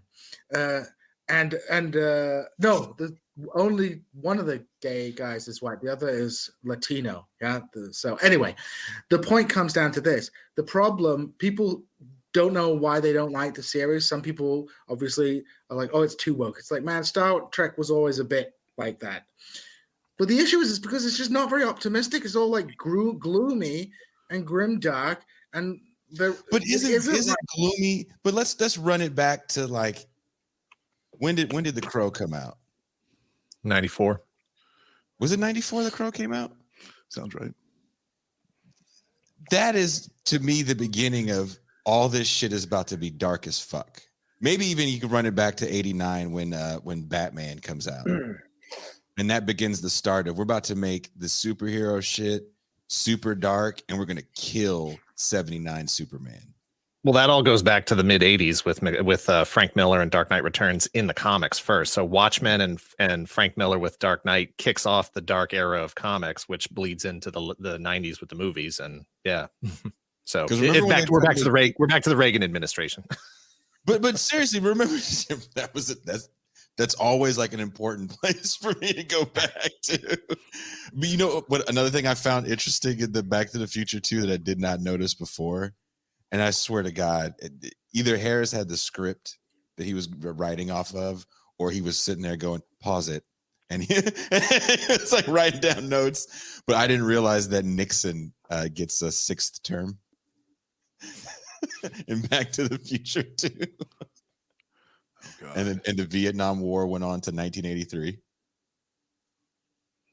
Only one of the gay guys is white. The other is Latino. Yeah. So anyway, the point comes down to this. The problem, people don't know why they don't like the series. Some people obviously are like, oh, it's too woke. It's like, man, Star Trek was always a bit like that. But the issue is because it's just not very optimistic. It's all like gloomy and grim dark. And but isn't gloomy? But let's run it back to, like, when did The Crow come out? 94. Was it 94 The Crow came out? Sounds right. That is, to me, the beginning of all this shit is about to be dark as fuck. Maybe even you could run it back to 89 when Batman comes out. And that begins the start of, we're about to make the superhero shit super dark, and we're going to kill 79 Superman. Well, that all goes back to the mid 80s with Frank Miller and Dark Knight Returns in the comics first. So Watchmen and Frank Miller with Dark Knight kicks off the dark era of comics, which bleeds into the 90s with the movies. And yeah, so we're back to the Reagan administration. But seriously, remember that's always like an important place for me to go back to. But you know what? Another thing I found interesting in the Back to the Future 2 that I did not notice before. And I swear to God, either Harris had the script that he was writing off of, or he was sitting there going, pause it. And it's like writing down notes. But I didn't realize that Nixon gets a sixth term in Back to the Future too. Oh, and the Vietnam War went on to 1983.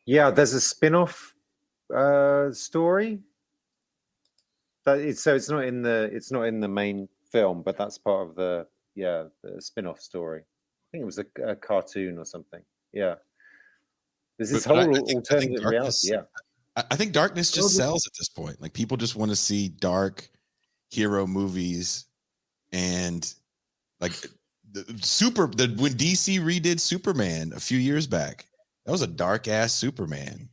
Yeah, there's a spin-off story. So it's not in the main film, but that's part of the spin-off story. I think it was a cartoon or something. Yeah, there's this whole alternative reality. Yeah, I think darkness just sells at this point. Like, people just want to see dark hero movies, and like when DC redid Superman a few years back, that was a dark ass Superman.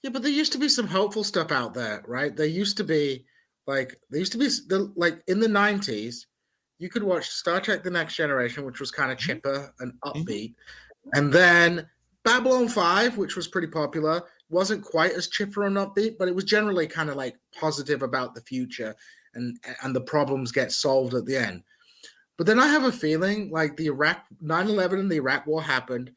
Yeah, but there used to be some hopeful stuff out there, right? Like in the 90s, you could watch Star Trek The Next Generation, which was kind of chipper and upbeat. And then Babylon 5, which was pretty popular, wasn't quite as chipper and upbeat, but it was generally kind of like positive about the future, and the problems get solved at the end. But then I have a feeling like 9/11 and the Iraq War happened.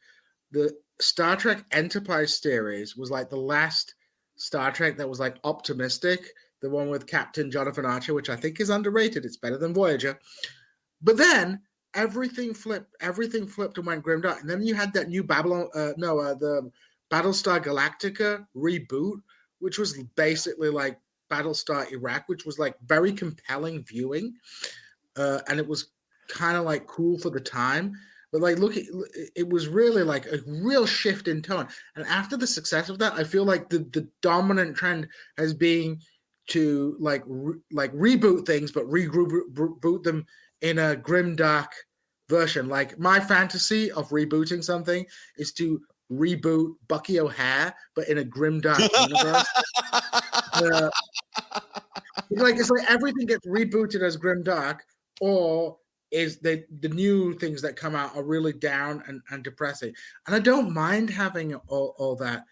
The Star Trek Enterprise series was like the last Star Trek that was like optimistic. The one with Captain Jonathan Archer, which I think is underrated. It's better than Voyager. But then everything flipped and went grimdark. And then you had that new the Battlestar Galactica reboot, which was basically like Battlestar Iraq, which was like very compelling viewing. And it was kind of like cool for the time. But like, look, it was really like a real shift in tone. And after the success of that, I feel like the dominant trend has been to reboot things, but reboot them in a grimdark version. Like my fantasy of rebooting something is to reboot Bucky O'Hare, but in a grimdark universe. It's like everything gets rebooted as grimdark, or is the new things that come out are really down and depressing. And I don't mind having all that,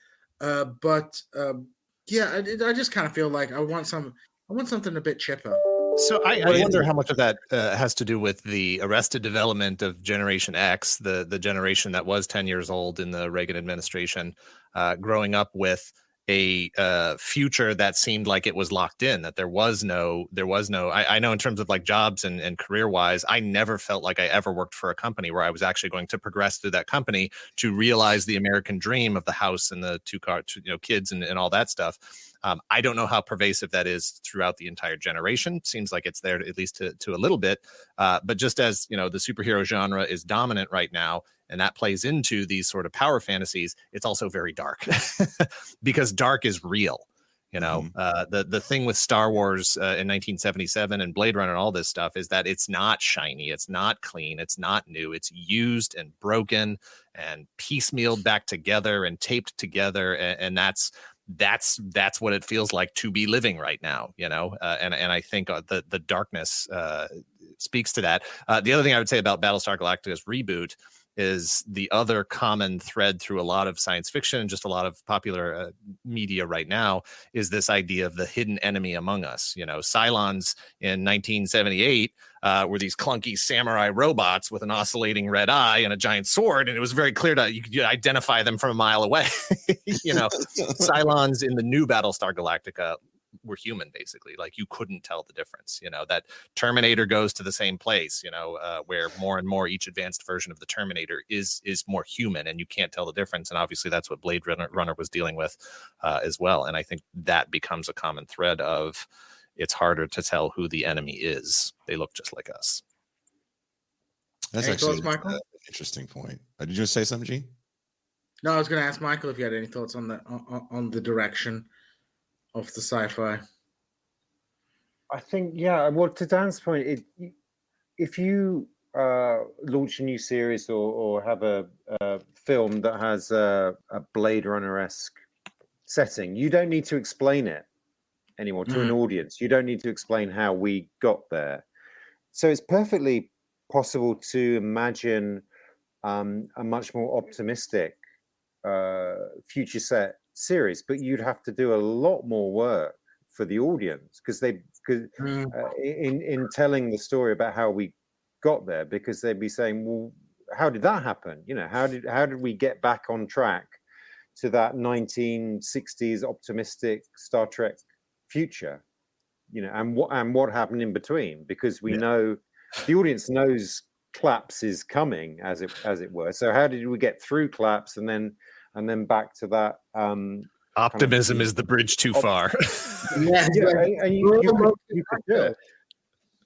but I just kind of feel like I want something a bit chipper. So I wonder how much of that has to do with the arrested development of Generation X, the generation that was 10 years old in the Reagan administration, growing up with a future that seemed like it was locked in, that there was no I know in terms of like jobs and career wise, I never felt like I ever worked for a company where I was actually going to progress through that company to realize the American dream of the house and the two kids and all that stuff. I don't know how pervasive that is throughout the entire generation. Seems like it's there at least to a little bit. But just as, the superhero genre is dominant right now, and that plays into these sort of power fantasies, it's also very dark because dark is real. The thing with Star Wars in 1977 and Blade Runner and all this stuff is that it's not shiny, it's not clean, it's not new, it's used and broken and piecemealed back together and taped together, and that's what it feels like to be living right now, and I think the darkness speaks to that. The other thing I would say about Battlestar Galactica's reboot is the other common thread through a lot of science fiction and just a lot of popular media right now is this idea of the hidden enemy among us. Cylons in 1978 were these clunky samurai robots with an oscillating red eye and a giant sword, and it was very clear you could identify them from a mile away. Cylons in the new Battlestar Galactica were human, basically. Like, you couldn't tell the difference. That Terminator goes to the same place, where more and more each advanced version of the Terminator is more human, and you can't tell the difference. And obviously that's what Blade Runner was dealing with as well. And I think that becomes a common thread of it's harder to tell who the enemy is. They look just like us. That's actually an interesting point. Did you say something, Gene? No, I was going to ask Michael if you had any thoughts on the direction of the sci-fi. I think, well, to Dan's point, if you launch a new series or have a film that has a Blade Runner-esque setting, you don't need to explain it anymore to an audience. You don't need to explain how we got there. So it's perfectly possible to imagine a much more optimistic future set series, but you'd have to do a lot more work for the audience because in telling the story about how we got there, because they'd be saying, well, how did that happen? How did we get back on track to that 1960s optimistic Star Trek future? And what happened in between? Because we know the audience knows collapse is coming, as it were. So how did we get through collapse and then back to that? Optimism is the bridge too far. And you could do it.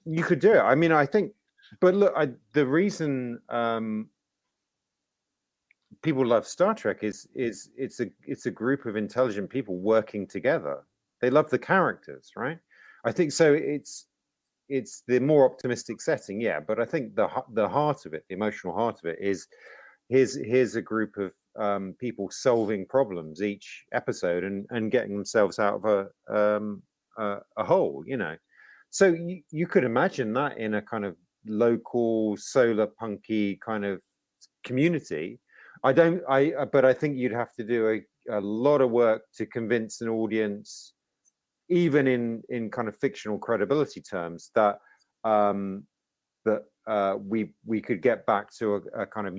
You could do it. I mean, I think, but look, the reason people love Star Trek is it's a group of intelligent people working together. They love the characters, right? I think so. It's the more optimistic setting, but I think the heart of it, the emotional heart of it, is here's a group of people solving problems each episode and getting themselves out of a hole, So you could imagine that in a kind of local solar punky kind of community. But I think you'd have to do a lot of work to convince an audience, even in kind of fictional credibility terms, that we could get back to a kind of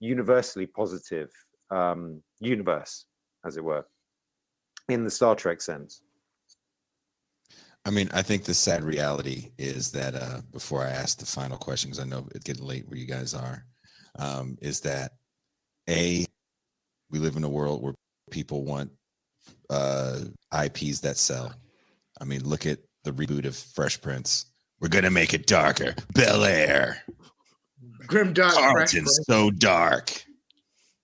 universally positive universe, as it were, in the Star Trek sense. I mean, I think the sad reality is that before I ask the final question, because I know it's getting late where you guys are, is that we live in a world where people want IPs that sell. I mean, look at the reboot of Fresh Prince. We're gonna make it darker. Bel Air. Grim dark. Carlton's so dark.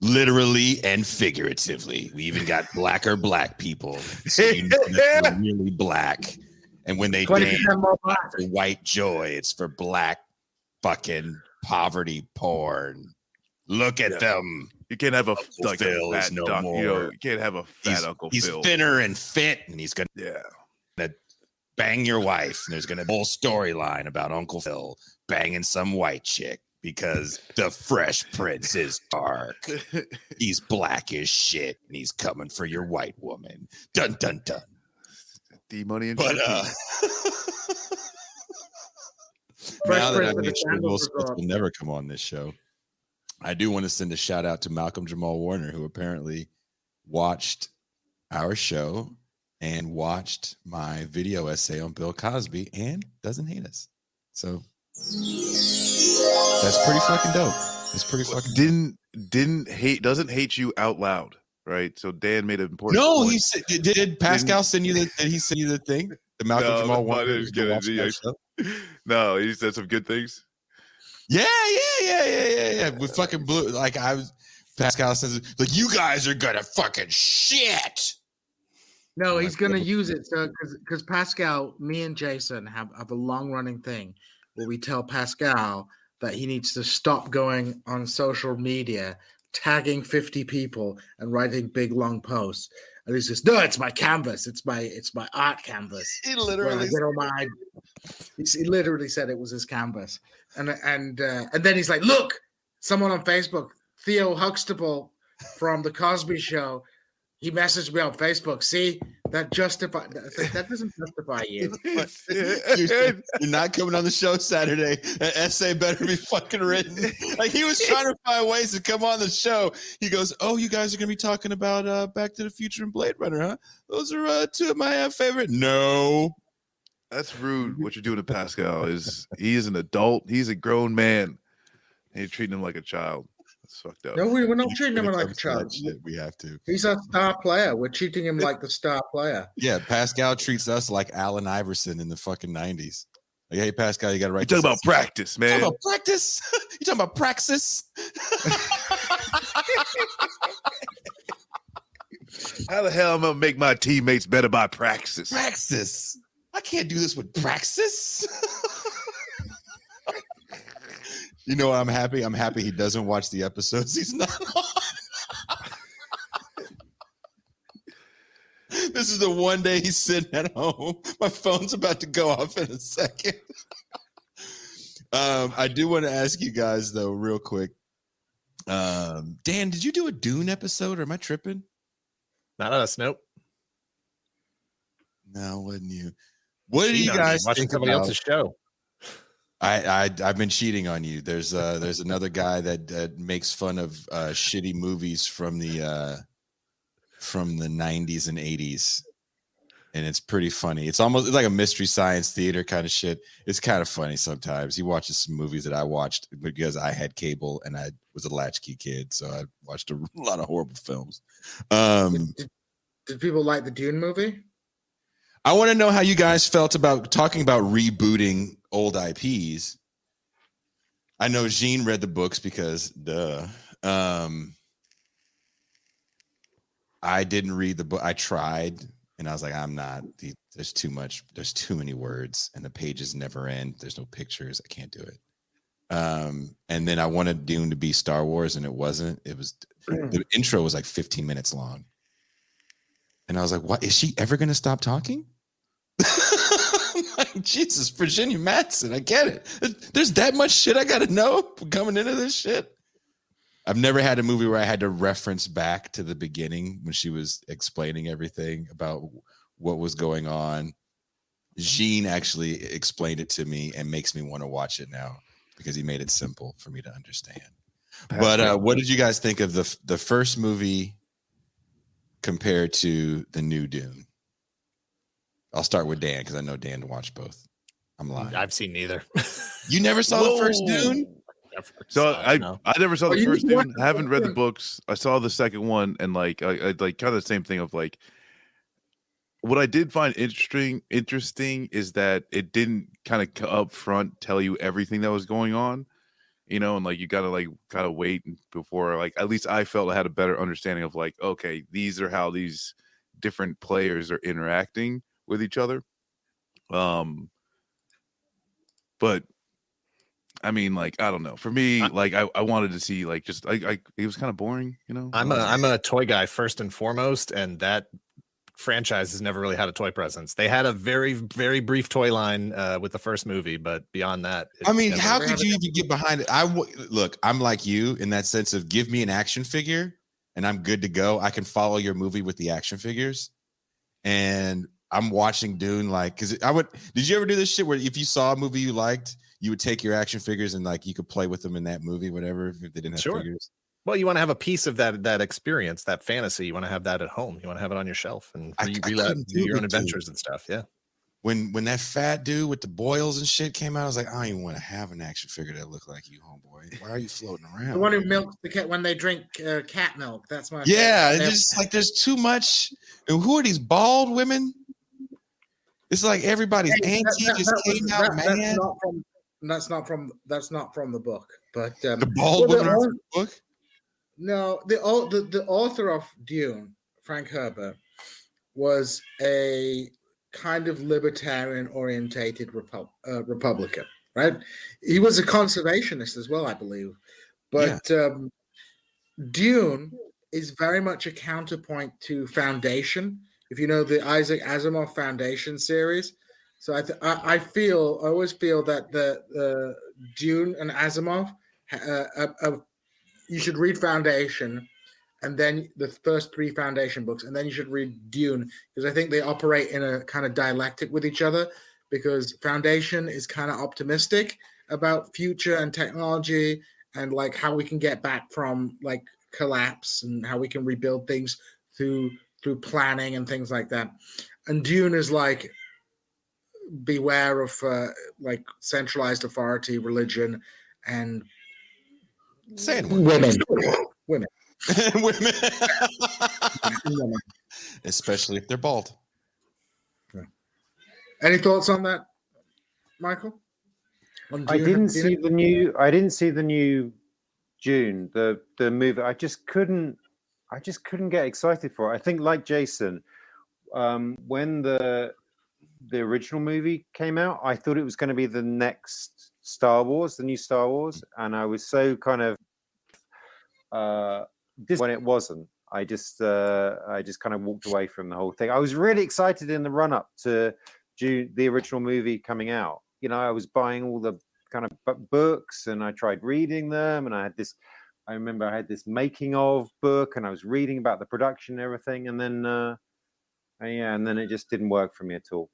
Literally and figuratively. We even got blacker black people. So you know that they're really black. And when they dance for white joy, it's for black fucking poverty porn. Look at them. You can't have a Uncle like Phil a is fat no duck, more. you know, you can't have a fat Uncle He's Phil. thinner and fit, and he's gonna bang your wife. And there's gonna be a whole storyline about Uncle Phil banging some white chick because the Fresh Prince is dark. He's black as shit, and he's coming for your white woman. Dun dun dun. D-Money and But now that I make sure Will Smith will never come on this show, I do want to send a shout out to Malcolm Jamal Warner, who apparently watched our show and watched my video essay on Bill Cosby and doesn't hate us. So that's pretty fucking dope. It's pretty fucking doesn't hate you out loud, right? So Dan made an important point. He said, did Pascal send you the? Did he send you the thing? The Malcolm Jamal Warner. No, he said some good things. Yeah. We fucking blew. Like Pascal says, like you guys are gonna fucking shit. No, he's gonna use it. So because Pascal, me and Jason have a long running thing where we tell Pascal that he needs to stop going on social media, tagging 50 people and writing big long posts. And he says, "No, it's my canvas. It's my art canvas." He literally he literally said it was his canvas. And then he's like, "Look, someone on Facebook, Theo Huxtable from the Cosby Show, he messaged me on Facebook. See, that doesn't justify you. You're not coming on the show Saturday. An essay better be fucking written." Like he was trying to find ways to come on the show. He goes, "Oh, you guys are gonna be talking about Back to the Future and Blade Runner, huh? Those are two of my favorite." No, that's rude. What you're doing to Pascal he is an adult. He's a grown man, and you're treating him like a child. That's fucked up. No, we're not treating him like a child. We have to. He's a star player. We're treating him like the star player. Yeah, Pascal treats us like Allen Iverson in the fucking 90s. Like, hey, Pascal, you got to write. You talking about practice, man? You talking about practice? You talking about praxis? How the hell am I gonna make my teammates better by praxis? Praxis. I can't do this with praxis. You know, I'm happy. I'm happy he doesn't watch the episodes he's not on. This is the one day he's sitting at home. My phone's about to go off in a second. I do want to ask you guys, though, real quick. Dan, did you do a Dune episode, or am I tripping? Not us, nope. No, wasn't you? What do you guys watching somebody else's show? I've been cheating on you. There's another guy that makes fun of shitty movies from the 90s and 80s, and it's pretty funny. It's like a mystery science theater kind of shit. It's kind of funny sometimes. He watches some movies that I watched because I had cable and I was a latchkey kid, so I watched a lot of horrible films. Did people like the Dune movie? I want to know how you guys felt about talking about rebooting old IPs. I know Jean read the books because duh. I didn't read the book. I tried and I was like, I'm not. There's too much. There's too many words and the pages never end. There's no pictures. I can't do it. And then I wanted Dune to be Star Wars and it wasn't. It was the intro was like 15 minutes long. And I was like, what? Is she ever going to stop talking? Like, Jesus, Virginia Madsen, I get it. There's that much shit I got to know coming into this shit. I've never had a movie where I had to reference back to the beginning when she was explaining everything about what was going on. Jean actually explained it to me and makes me want to watch it now because he made it simple for me to understand. But what did you guys think of the first movie compared to the new Dune? I'll start with Dan because I know Dan to watch both. I'm lying. I've seen neither. You never saw the first Dune? So I never saw the first Dune. I haven't read the Dune. books. I saw the second one, and like I like kind of the same thing of like what I did find interesting is that it didn't kind of up front tell you everything that was going on, you know, and like you gotta like kind of wait before like at least I felt I had a better understanding of like, okay, these are how these different players are interacting with each other. But I mean, like, I don't know. For me, like, I wanted to see, like, just, it was kind of boring, you know? I'm a toy guy first and foremost, and that franchise has never really had a toy presence. They had a very, very brief toy line with the first movie, but beyond that, I mean, how could you even get behind it? Look, I'm like you in that sense of give me an action figure and I'm good to go. I can follow your movie with the action figures. And I'm watching Dune, like, because did you ever do this shit where if you saw a movie you liked, you would take your action figures and like you could play with them in that movie, whatever, if they didn't have figures? Well, you want to have a piece of that experience, that fantasy. You want to have that at home. You want to have it on your shelf and do your own adventures and stuff. Yeah. When that fat dude with the boils and shit came out, I was like, I don't even want to have an action figure that looked like you, homeboy. Why are you floating around? The one who milks the cat when they drink cat milk. That's my it's just like there's too much. And who are these bald women? It's like everybody's auntie just came out mad. That's not from the book. But the bald women are from the book. No, the author of Dune, Frank Herbert, was a kind of libertarian orientated Republican, right? He was a conservationist as well, I believe. But Dune is very much a counterpoint to Foundation. If you know the Isaac Asimov Foundation series. So I always feel that the Dune and Asimov, you should read Foundation, and then the first 3 Foundation books, and then you should read Dune, because I think they operate in a kind of dialectic with each other, because Foundation is kind of optimistic about future and technology and like how we can get back from like collapse and how we can rebuild things through planning and things like that. And Dune is like, beware of like centralized authority, religion, and women. Women. Especially if they're bald. Any thoughts on that, Michael? I didn't see the new Dune, the movie. I just couldn't get excited for it. I think, like Jason, when the original movie came out, I thought it was going to be the next Star Wars, the new Star Wars, and I was so kind of when it wasn't. I just kind of walked away from the whole thing. I was really excited in the run up to the original movie coming out. You know, I was buying all the kind of books and I tried reading them, and I remember I had this making of book and I was reading about the production and everything, and then and then it just didn't work for me at all.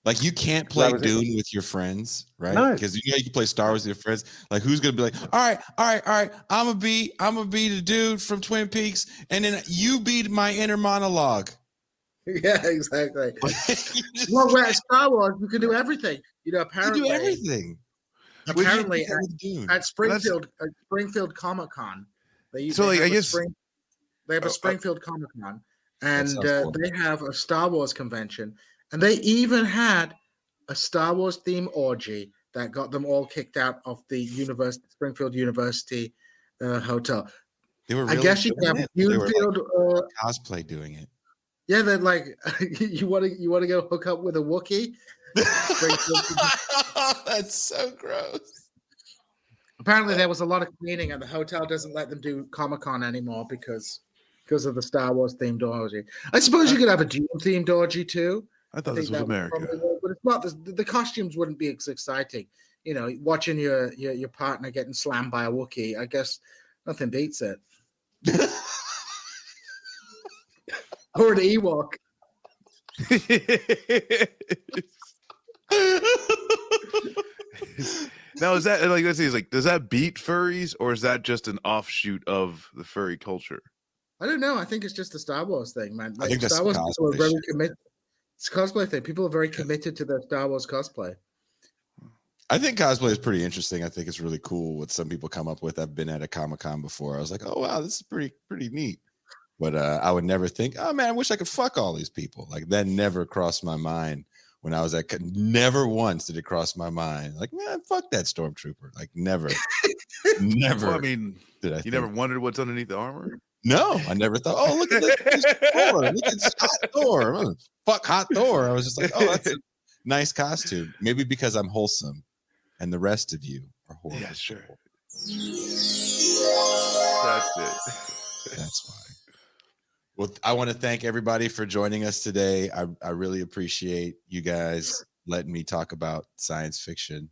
Like you can't play Dune with your friends, right? No, because you can play Star Wars with your friends. Like who's gonna be like, all right, I'm gonna be the dude from Twin Peaks, and then you be my inner monologue. Yeah, exactly. Well, at Star Wars, you can do everything. You know, apparently you do everything. Apparently, at Springfield Comic-Con, they have a Springfield Comic-Con, and they have a Star Wars convention, and they even had a Star Wars theme orgy that got them all kicked out of the Springfield University hotel. They were really I guess you can have cosplay doing it. Yeah, they're like, you want to go hook up with a Wookiee? That's so gross. Apparently, there was a lot of cleaning, and the hotel doesn't let them do Comic-Con anymore because of the Star Wars themed orgy. I suppose you could have a Dune themed orgy too. I thought this was America, but it's not. The costumes wouldn't be as exciting. You know, watching your partner getting slammed by a Wookiee. I guess nothing beats it. Or an Ewok. Now, is that like, let's see, does that beat furries, or is that just an offshoot of the furry culture? I don't know. I think it's just a Star Wars thing, man. I think Star Wars people are very committed. It's a cosplay thing. People are very committed to their Star Wars cosplay. I think cosplay is pretty interesting. I think it's really cool what some people come up with. I've been at a Comic-Con before. I was like, oh wow, this is pretty neat. But I would never think, oh man, I wish I could fuck all these people. Like that never crossed my mind when I was at. Never once did it cross my mind. Like, man, fuck that stormtrooper. Like never, never. Well, I mean, did you never wondered what's underneath the armor? No, I never thought. Oh, look at this Thor. Look at hot Thor. Fuck hot Thor. I was just like, oh, that's a nice costume. Maybe because I'm wholesome. And the rest of you are horrible. Yeah, sure. That's it. That's fine. Well, I want to thank everybody for joining us today. I really appreciate you guys letting me talk about science fiction.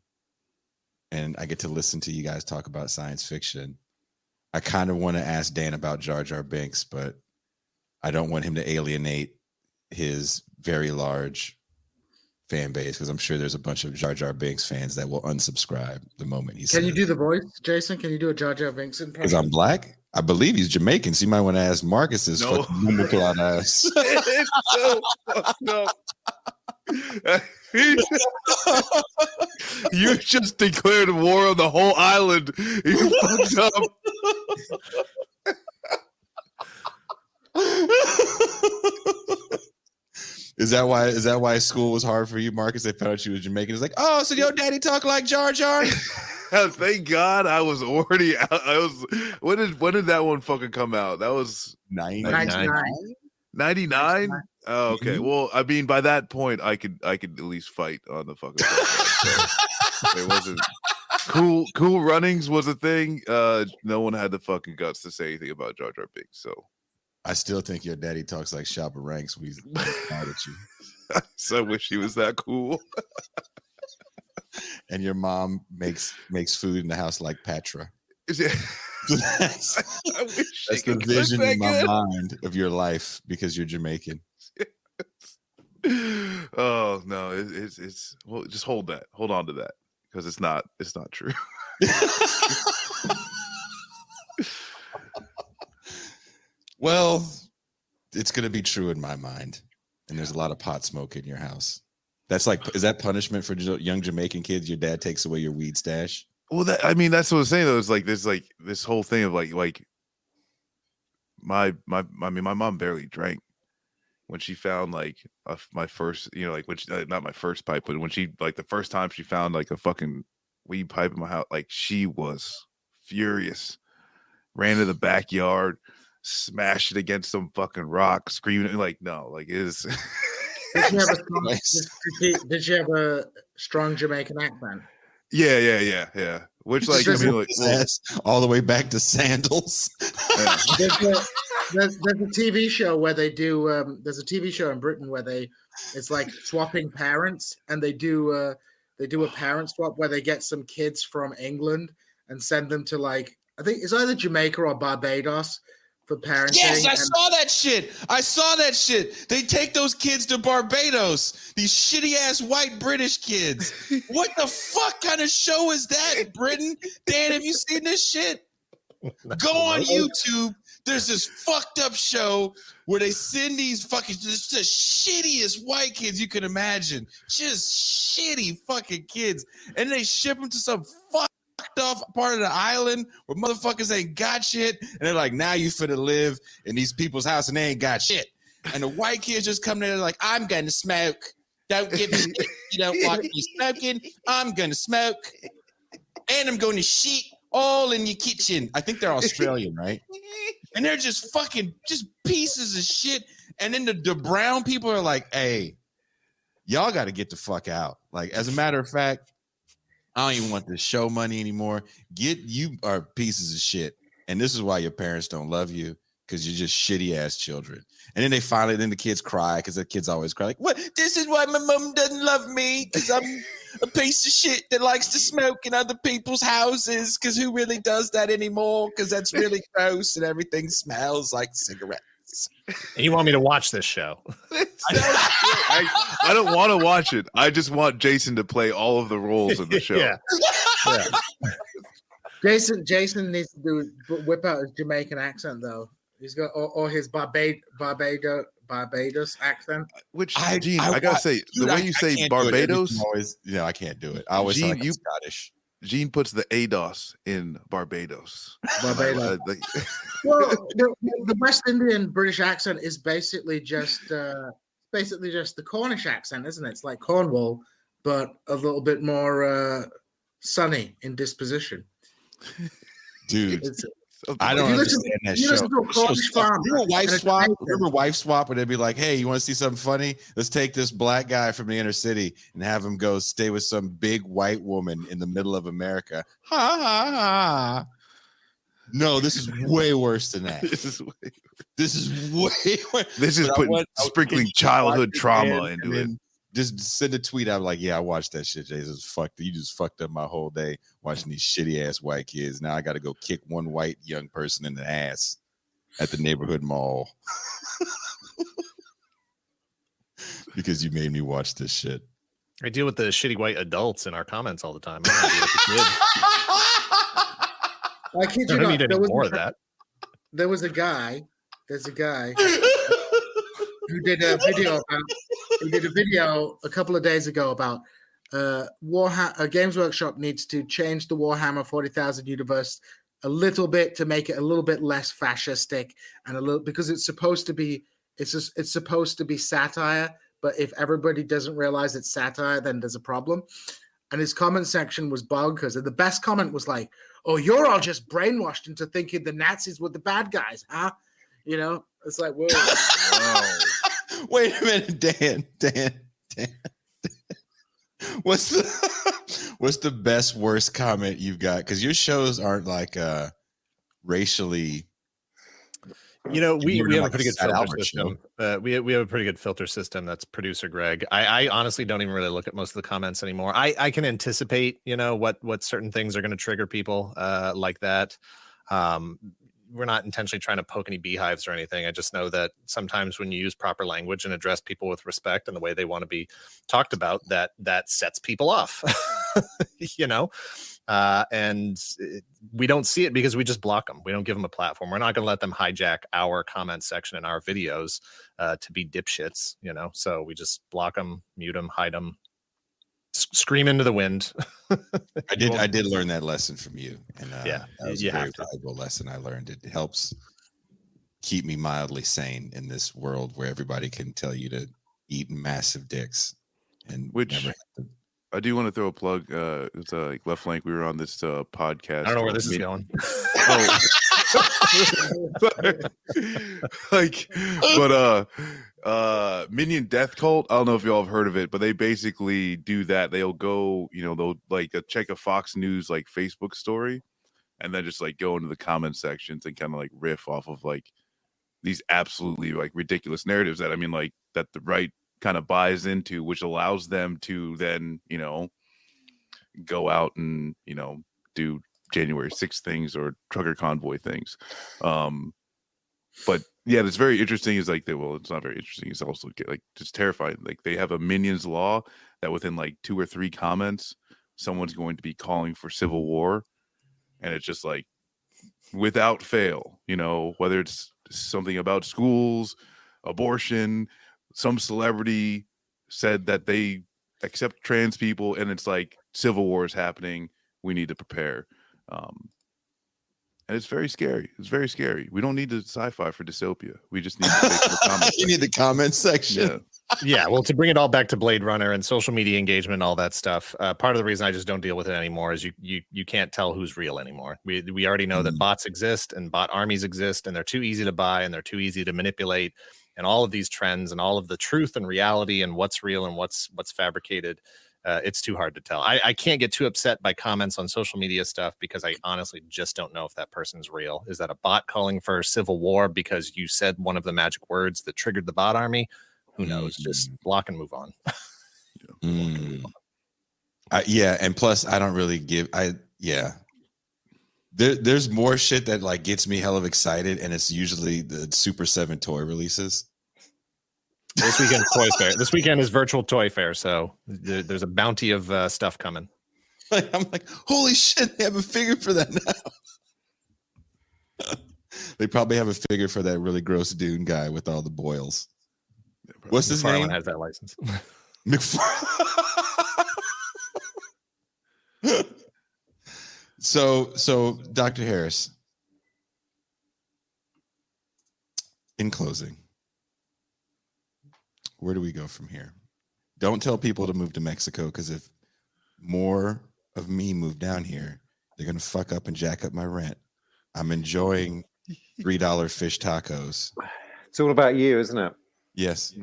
And I get to listen to you guys talk about science fiction. I kind of want to ask Dan about Jar Jar Binks, but I don't want him to alienate his very large fan base, because I'm sure there's a bunch of Jar Jar Binks fans that will unsubscribe the moment he says. Can you do the voice, Jason? Can you do a Jar Jar Binks impression? Because I'm black? I believe he's Jamaican, so you might want to ask Marcus's fucking Mumbleclot ass. It's so fucked up. You just declared war on the whole island. You fucked up. Is that why school was hard for you, Marcus? They found out you was Jamaican. It's like, oh, so your daddy talk like Jar Jar? Thank God I was already out. When did that one fucking come out? That was 99. 99? Oh, okay. Mhm. Well, I mean, by that point, I could at least fight on the fucking. So it wasn't cool. Cool Runnings was a thing. No one had the fucking guts to say anything about Jar Jar Binks. So I still think your daddy talks like Shabba Ranks. We mad at you. so I wish he was that cool. And your mom makes food in the house like Patra. Yeah. That's I wish the she could vision cook in my that mind of your life because you're Jamaican. good. Oh no, it's well, just hold on to that, because it's not true. Well, it's going to be true in my mind. And there's a lot of pot smoke in your house. That's like, is that punishment for young Jamaican kids? Your dad takes away your weed stash? Well, that's what I'm saying though. It's like there's like this whole thing of like my mom barely drank when she found like my first, like when she, not my first pipe, but when she, like the first time she found like a fucking weed pipe in my house, like she was furious. Ran to the backyard, smashed it against some fucking rock, screaming like, no, like it is. Did she have a strong Jamaican accent? Yeah. Which, like, I mean, like, all the way back to sandals. Yeah. There's a TV show where they do. There's a TV show in Britain where it's like swapping parents, and they do a parent swap where they get some kids from England and send them to, like, I think it's either Jamaica or Barbados for parenting. Yes, I saw that shit. They take those kids to Barbados. These shitty ass white British kids. What the fuck kind of show is that in Britain? Dan, have you seen this shit? Go on YouTube. There's this fucked up show where they send these fucking just the shittiest white kids you can imagine. Just shitty fucking kids. And they ship them to some fucked off part of the island where motherfuckers ain't got shit, and they're like, now you finna live in these people's house and they ain't got shit. And the white kids just come there like, I'm gonna smoke. Don't give me you don't want me smoking. I'm gonna smoke. And I'm gonna shit all in your kitchen. I think they're Australian, right? And they're just fucking just pieces of shit. And then the brown people are like, hey, y'all gotta get the fuck out. Like, as a matter of fact, I don't even want this show money anymore. You are pieces of shit. And this is why your parents don't love you, because you're just shitty ass children. And then then the kids cry, because the kids always cry like, what? This is why my mom doesn't love me, because I'm a piece of shit that likes to smoke in other people's houses, because who really does that anymore? Because that's really gross and everything smells like cigarettes. And you want me to watch this show? I don't want to watch it. I just want Jason to play all of the roles in the show. Yeah. Jason needs to whip out his Jamaican accent though. He's got or his Barbados accent. Which Gene, I gotta say, the way you say Barbados, always, I can't do it. I always sound like I'm Scottish. Gene puts the ADOS in Barbados. Barbados. Well, the West Indian British accent is basically just the Cornish accent, isn't it? It's like Cornwall, but a little bit more sunny in disposition. Dude, I don't understand that show. Remember Wife Swap, where they'd be like, "Hey, you want to see something funny? Let's take this black guy from the inner city and have him go stay with some big white woman in the middle of America." Ha ha ha! No, this is way worse than that. This is way worse. This is sprinkling childhood trauma into it. Just send a tweet out like, "Yeah, I watched that shit, Jesus. You just fucked up my whole day watching these shitty ass white kids. Now I got to go kick one white young person in the ass at the neighborhood mall because you made me watch this shit." I deal with the shitty white adults in our comments all the time. I kid you don't need not. any more of that. There's a guy who did a video a couple of days ago about Games Workshop needs to change the Warhammer 40,000 universe a little bit to make it a little bit less fascistic and a little, because it's supposed to be satire, but if everybody doesn't realize it's satire, then there's a problem. And his comment section was bonkers. And the best comment was like, "Oh, you're all just brainwashed into thinking the Nazis were the bad guys, huh?" It's like, whoa. Wait a minute, Dan. What's the best worst comment you've got? Because your shows aren't like racially. We have a pretty good filter system. We have a pretty good filter system. That's producer Greg. I honestly don't even really look at most of the comments anymore. I can anticipate, what certain things are going to trigger people like that. We're not intentionally trying to poke any beehives or anything. I just know that sometimes when you use proper language and address people with respect and the way they want to be talked about, that sets people off, and we don't see it because we just block them. We don't give them a platform. We're not going to let them hijack our comment section in our videos to be dipshits, so we just block them, mute them, hide them, scream into the wind. I did learn that lesson from you, and that was a very valuable lesson I learned. It helps keep me mildly sane in this world where everybody can tell you to eat massive dicks, and I do want to throw a plug. It's like Left Flank. We were on this podcast. I don't know where this is going. Minion Death Cult. I don't know if y'all have heard of it, but they basically do that. They'll go, they'll like check a Fox News like Facebook story, and then just like go into the comment sections and kind of like riff off of like these absolutely like ridiculous narratives that that the right kind of buys into, which allows them to then go out and do January 6th things or trucker convoy things. But yeah, that's very interesting. Is like it's not very interesting. It's also like just terrifying. Like they have a Minions law that within like 2 or 3 comments, someone's going to be calling for civil war, and it's just like without fail. Whether it's something about schools, abortion, some celebrity said that they accept trans people, and it's like civil war is happening. We need to prepare. And it's very scary. It's very scary. We don't need the sci-fi for dystopia. We just need the comments. You need the comment section. Yeah. Well, to bring it all back to Blade Runner and social media engagement and all that stuff, part of the reason I just don't deal with it anymore is you can't tell who's real anymore. We already know that bots exist and bot armies exist, and they're too easy to buy and they're too easy to manipulate. And all of these trends and all of the truth and reality and what's real and what's fabricated, it's too hard to tell. I can't get too upset by comments on social media stuff because I honestly just don't know if that person's real. Is that a bot calling for civil war because you said one of the magic words that triggered the bot army? Who knows? Just block and move on. And plus I don't really there's more shit that like gets me hell of excited, and it's usually the Super 7 toy releases. This weekend Toy Fair. This weekend is virtual Toy Fair, so there's a bounty of stuff coming. I'm like, holy shit, they have a figure for that now. They probably have a figure for that really gross Dune guy with all the boils. What's his McFarlane name? has that license. So Dr. Harris, in closing, where do we go from here? Don't tell people to move to Mexico, because if more of me move down here, they're going to fuck up and jack up my rent. I'm enjoying $3 fish tacos. It's all about you, isn't it? Yes. I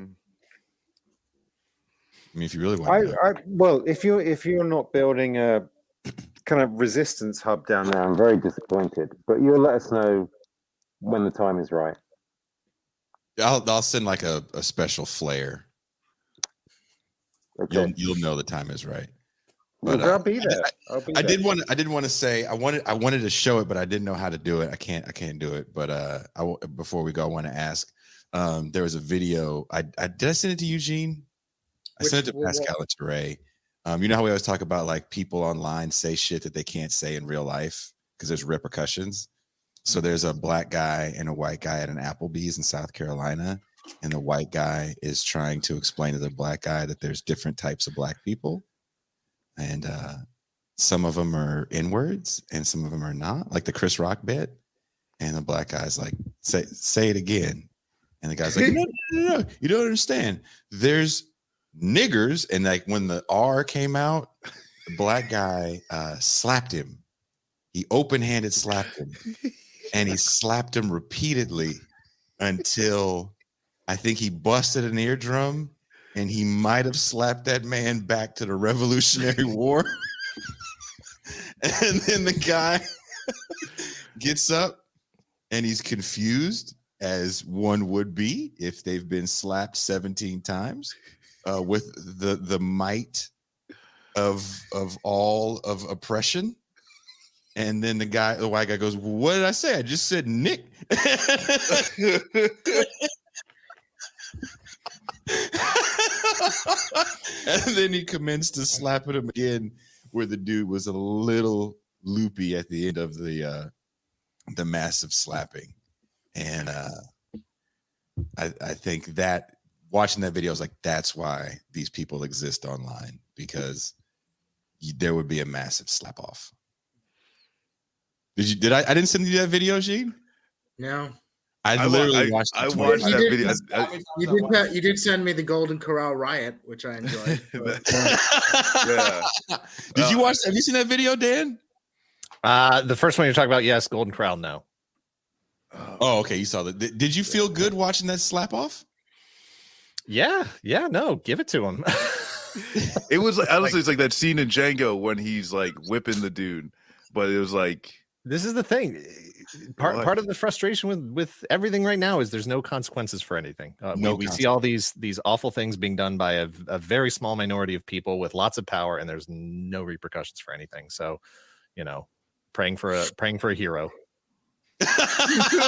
mean, if you really want to. Well, if you're not building a kind of resistance hub down there, I'm very disappointed. But you'll let us know when the time is right. I'll send like a special flare. Okay. You'll know the time is right. But I'll be there. I did want to say I wanted to show it, but I didn't know how to do it. I can't do it. But before we go, I want to ask. There was a video. Did I send it to Eugene? I sent it to Pascal and Teray. You know how we always talk about like people online say shit that they can't say in real life because there's repercussions. So there's a black guy and a white guy at an Applebee's in South Carolina, and the white guy is trying to explain to the black guy that there's different types of black people, and some of them are N-words and some of them are not, like the Chris Rock bit. And the black guy's like, say it again. And the guy's like, no, you don't understand. There's niggers. And like when the R came out, the black guy slapped him. He open-handed slapped him. And he slapped him repeatedly until I think he busted an eardrum, and he might have slapped that man back to the Revolutionary War. And then the guy gets up and he's confused, as one would be if they've been slapped 17 times with the might of all of oppression. And then the white guy goes, "What did I say? I just said Nick." And then he commenced to slap at him again, where the dude was a little loopy at the end of the massive slapping. And I think that watching that video, I was like, that's why these people exist online, because there would be a massive slap off. Did I didn't send you that video, Gene? No. I literally watched I watched that video. You did send me the Golden Corral riot, which I enjoyed. Yeah. Did you watch? Have you seen that video, Dan? The first one you're talking about, yes. Golden Corral, no. Oh, okay. You saw that. Did you feel good watching that slap off? Yeah. No, give it to him. It was like, honestly, it's like that scene in Django when he's like whipping the dude, but it was like, this is the thing. Part of the frustration with everything right now is there's no consequences for anything. We see all these awful things being done by a very small minority of people with lots of power, and there's no repercussions for anything. So, praying for a hero. That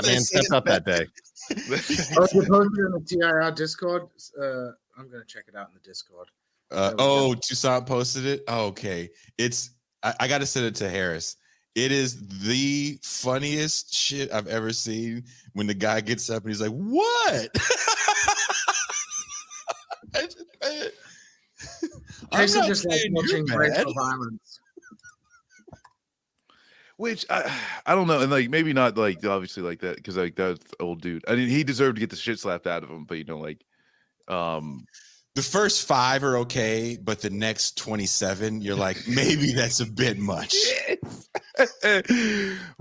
man stepped up that day. Oh, you posted it in the TIR Discord. I'm gonna check it out in the Discord. Toussaint posted it. Oh, okay, I got to send it to Harris. It is the funniest shit I've ever seen when the guy gets up and he's like, "What?" Jason just like watching racial violence. which I don't know, and like maybe not like obviously like that, because like that's old dude. I mean, he deserved to get the shit slapped out of him, but the first 5 are okay, but the next 27, you're like, maybe that's a bit much.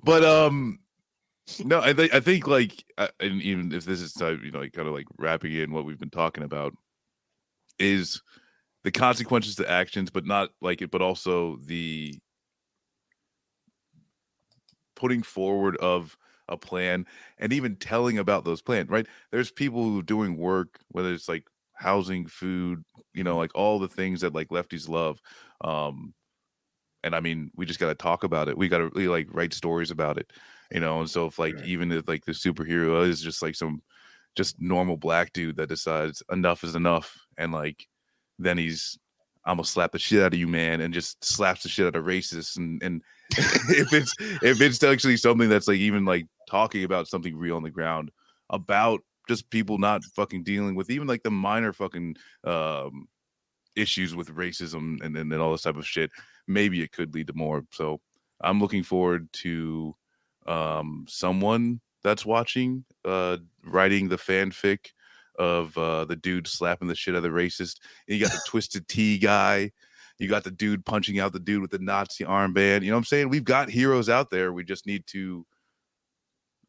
But no, I think like, and even if this is like kind of like wrapping in what we've been talking about, is the consequences to actions, but not like it, but also the putting forward of a plan and even telling about those plans. Right? There's people who are doing work, whether it's like housing, food, like all the things that like lefties love. And I mean, we just got to talk about it. We got to really like write stories about it, and so if like, even if like the superhero is just like some just normal black dude that decides enough is enough, and like then he's I'm gonna slap the shit out of you, man, and just slaps the shit out of racists. And if it's actually something that's like even like talking about something real on the ground about just people not fucking dealing with even like the minor fucking issues with racism and all this type of shit, maybe it could lead to more. So I'm looking forward to someone that's watching writing the fanfic of the dude slapping the shit out of the racist. And you got the Twisted Tea guy. You got the dude punching out the dude with the Nazi armband. You know what I'm saying? We've got heroes out there. We just need to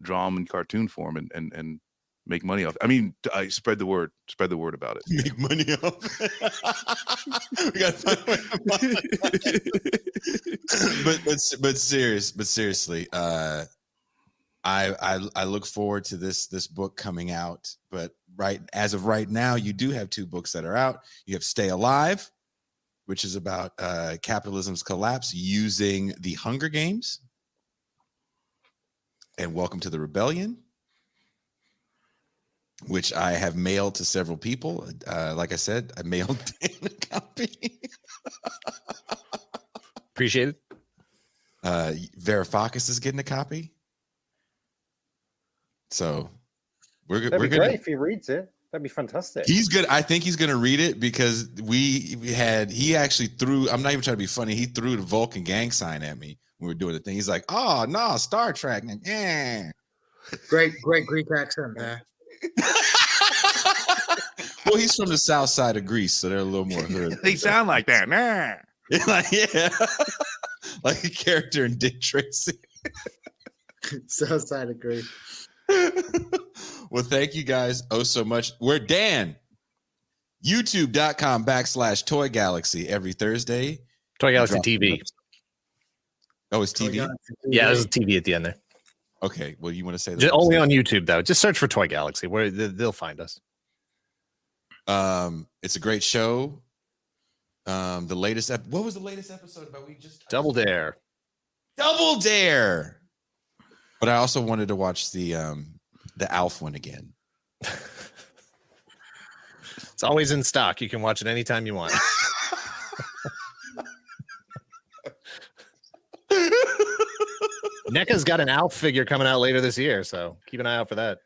draw them in cartoon form and make money off. I mean, spread the word. Spread the word about it. Make money off. We got to find but seriously, I look forward to this book coming out. But as of right now, you do have 2 books that are out. You have Stay Alive, which is about capitalism's collapse using the Hunger Games, and Welcome to the Rebellion, which I have mailed to several people. Like I said, I mailed Dan a copy. Appreciate it. Varoufakis is getting a copy. So we're That'd be gonna, great if he reads it. That'd be fantastic. He's good. I think he's gonna read it because he actually threw. I'm not even trying to be funny. He threw the Vulcan gang sign at me when we were doing the thing. He's like, "Oh no, Star Trek." Yeah. Great Greek accent there. Well, he's from the south side of Greece, so they're a little more hood. They sound like that. Nah. Like a character in Dick Tracy. South side of Greece. Well, thank you guys so much. We're Dan. YouTube.com/Toy Galaxy every Thursday. Toy Galaxy TV. Oh, it's TV? Yeah, there's a TV at the end there. Okay. Well, you want to say that? Just only on YouTube, though. Just search for Toy Galaxy. Where they'll find us. It's a great show. The latest what was the latest episode about? We just Double Dare. Double Dare. But I also wanted to watch the Alf one again. It's always in stock. You can watch it anytime you want. NECA's got an Alf figure coming out later this year, so keep an eye out for that.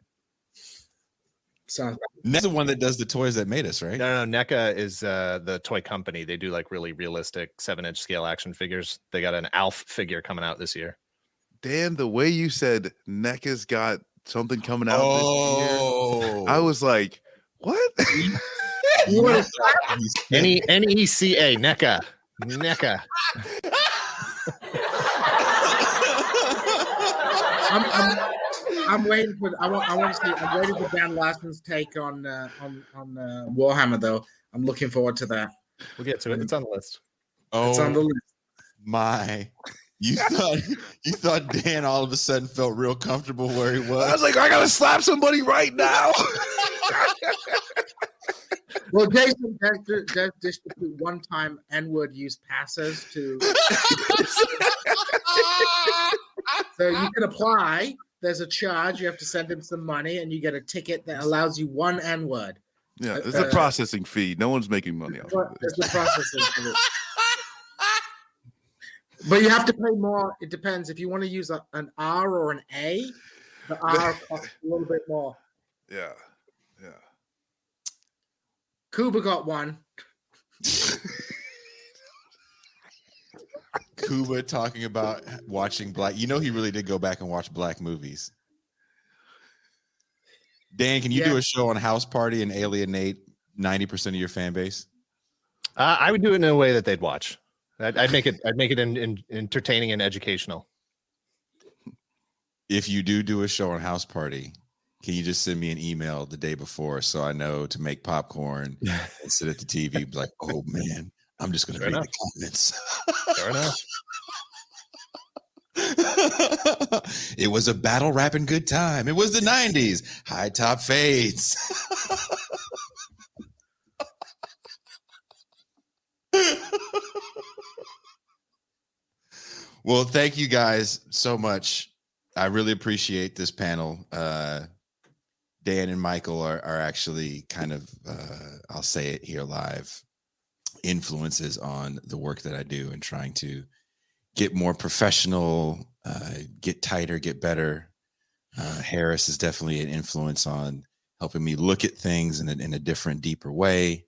Sounds NECA's the one that does the toys that made us, right? No. NECA is the toy company. They do like really realistic 7-inch scale action figures. They got an Alf figure coming out this year. Dan, the way you said NECA's got something coming out this year, I was like, what? You want NECA, NECA. I'm waiting for. I want to see. I'm waiting for Dan Larson's take on Warhammer, though. I'm looking forward to that. We'll get to it. It's on the list. Oh, it's on the list. My. You thought Dan all of a sudden felt real comfortable where he was. I was like, I gotta slap somebody right now. Well, Jason does distribute one-time N-word use passes to. So you can apply. There's a charge. You have to send him some money, and you get a ticket that allows you one N-word. Yeah, it's a processing fee. No one's making money off of it. It's the processing fee. But you have to pay more. It depends. If you want to use an R or an A, the R costs a little bit more. Yeah. Kuba got one. Kuba talking about watching black. You know, he really did go back and watch black movies. Dan, can you do a show on House Party and alienate 90% of your fan base? I would do it in a way that they'd watch. I'd make it entertaining and educational. If you do a show on House Party, can you just send me an email the day before so I know to make popcorn and sit at the TV? Be like, oh man, I'm just going to read the comments. Fair enough. It was a battle rapping good time. It was the 90s. High top fades. Well, thank you guys so much. I really appreciate this panel. Dan and Michael are actually kind of, I'll say it here live, influences on the work that I do and trying to get more professional, get tighter, get better. Harris is definitely an influence on helping me look at things in a different, deeper way.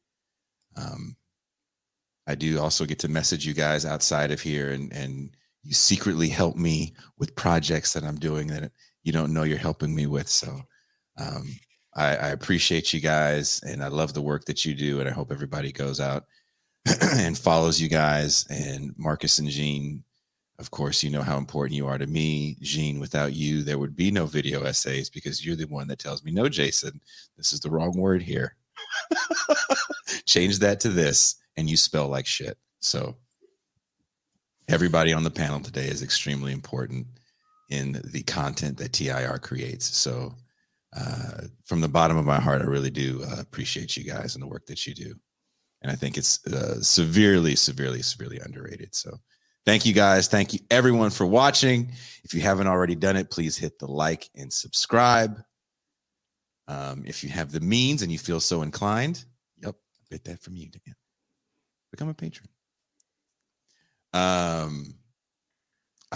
I do also get to message you guys outside of here, and you secretly help me with projects that I'm doing that you don't know you're helping me with. So I appreciate you guys, and I love the work that you do, and I hope everybody goes out and follows you guys. And Marcus and Jean, of course, you know how important you are to me. Jean, without you, there would be no video essays, because you're the one that tells me, no, Jason, this is the wrong word here. Change that to this, and you spell like shit. So everybody on the panel today is extremely important in the content that TIR creates. So from the bottom of my heart, I really do appreciate you guys and the work that you do. And I think it's severely, severely, severely underrated. So thank you guys. Thank you everyone for watching. If you haven't already done it, please hit the like and subscribe. If you have the means and you feel so inclined, yep, I bet that from you, Dan. Become a patron. I'm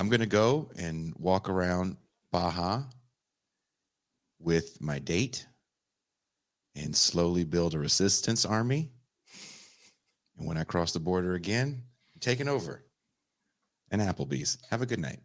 going to go and walk around Baja with my date and slowly build a resistance army. And when I cross the border again, I'm taking over an Applebee's. Have a good night.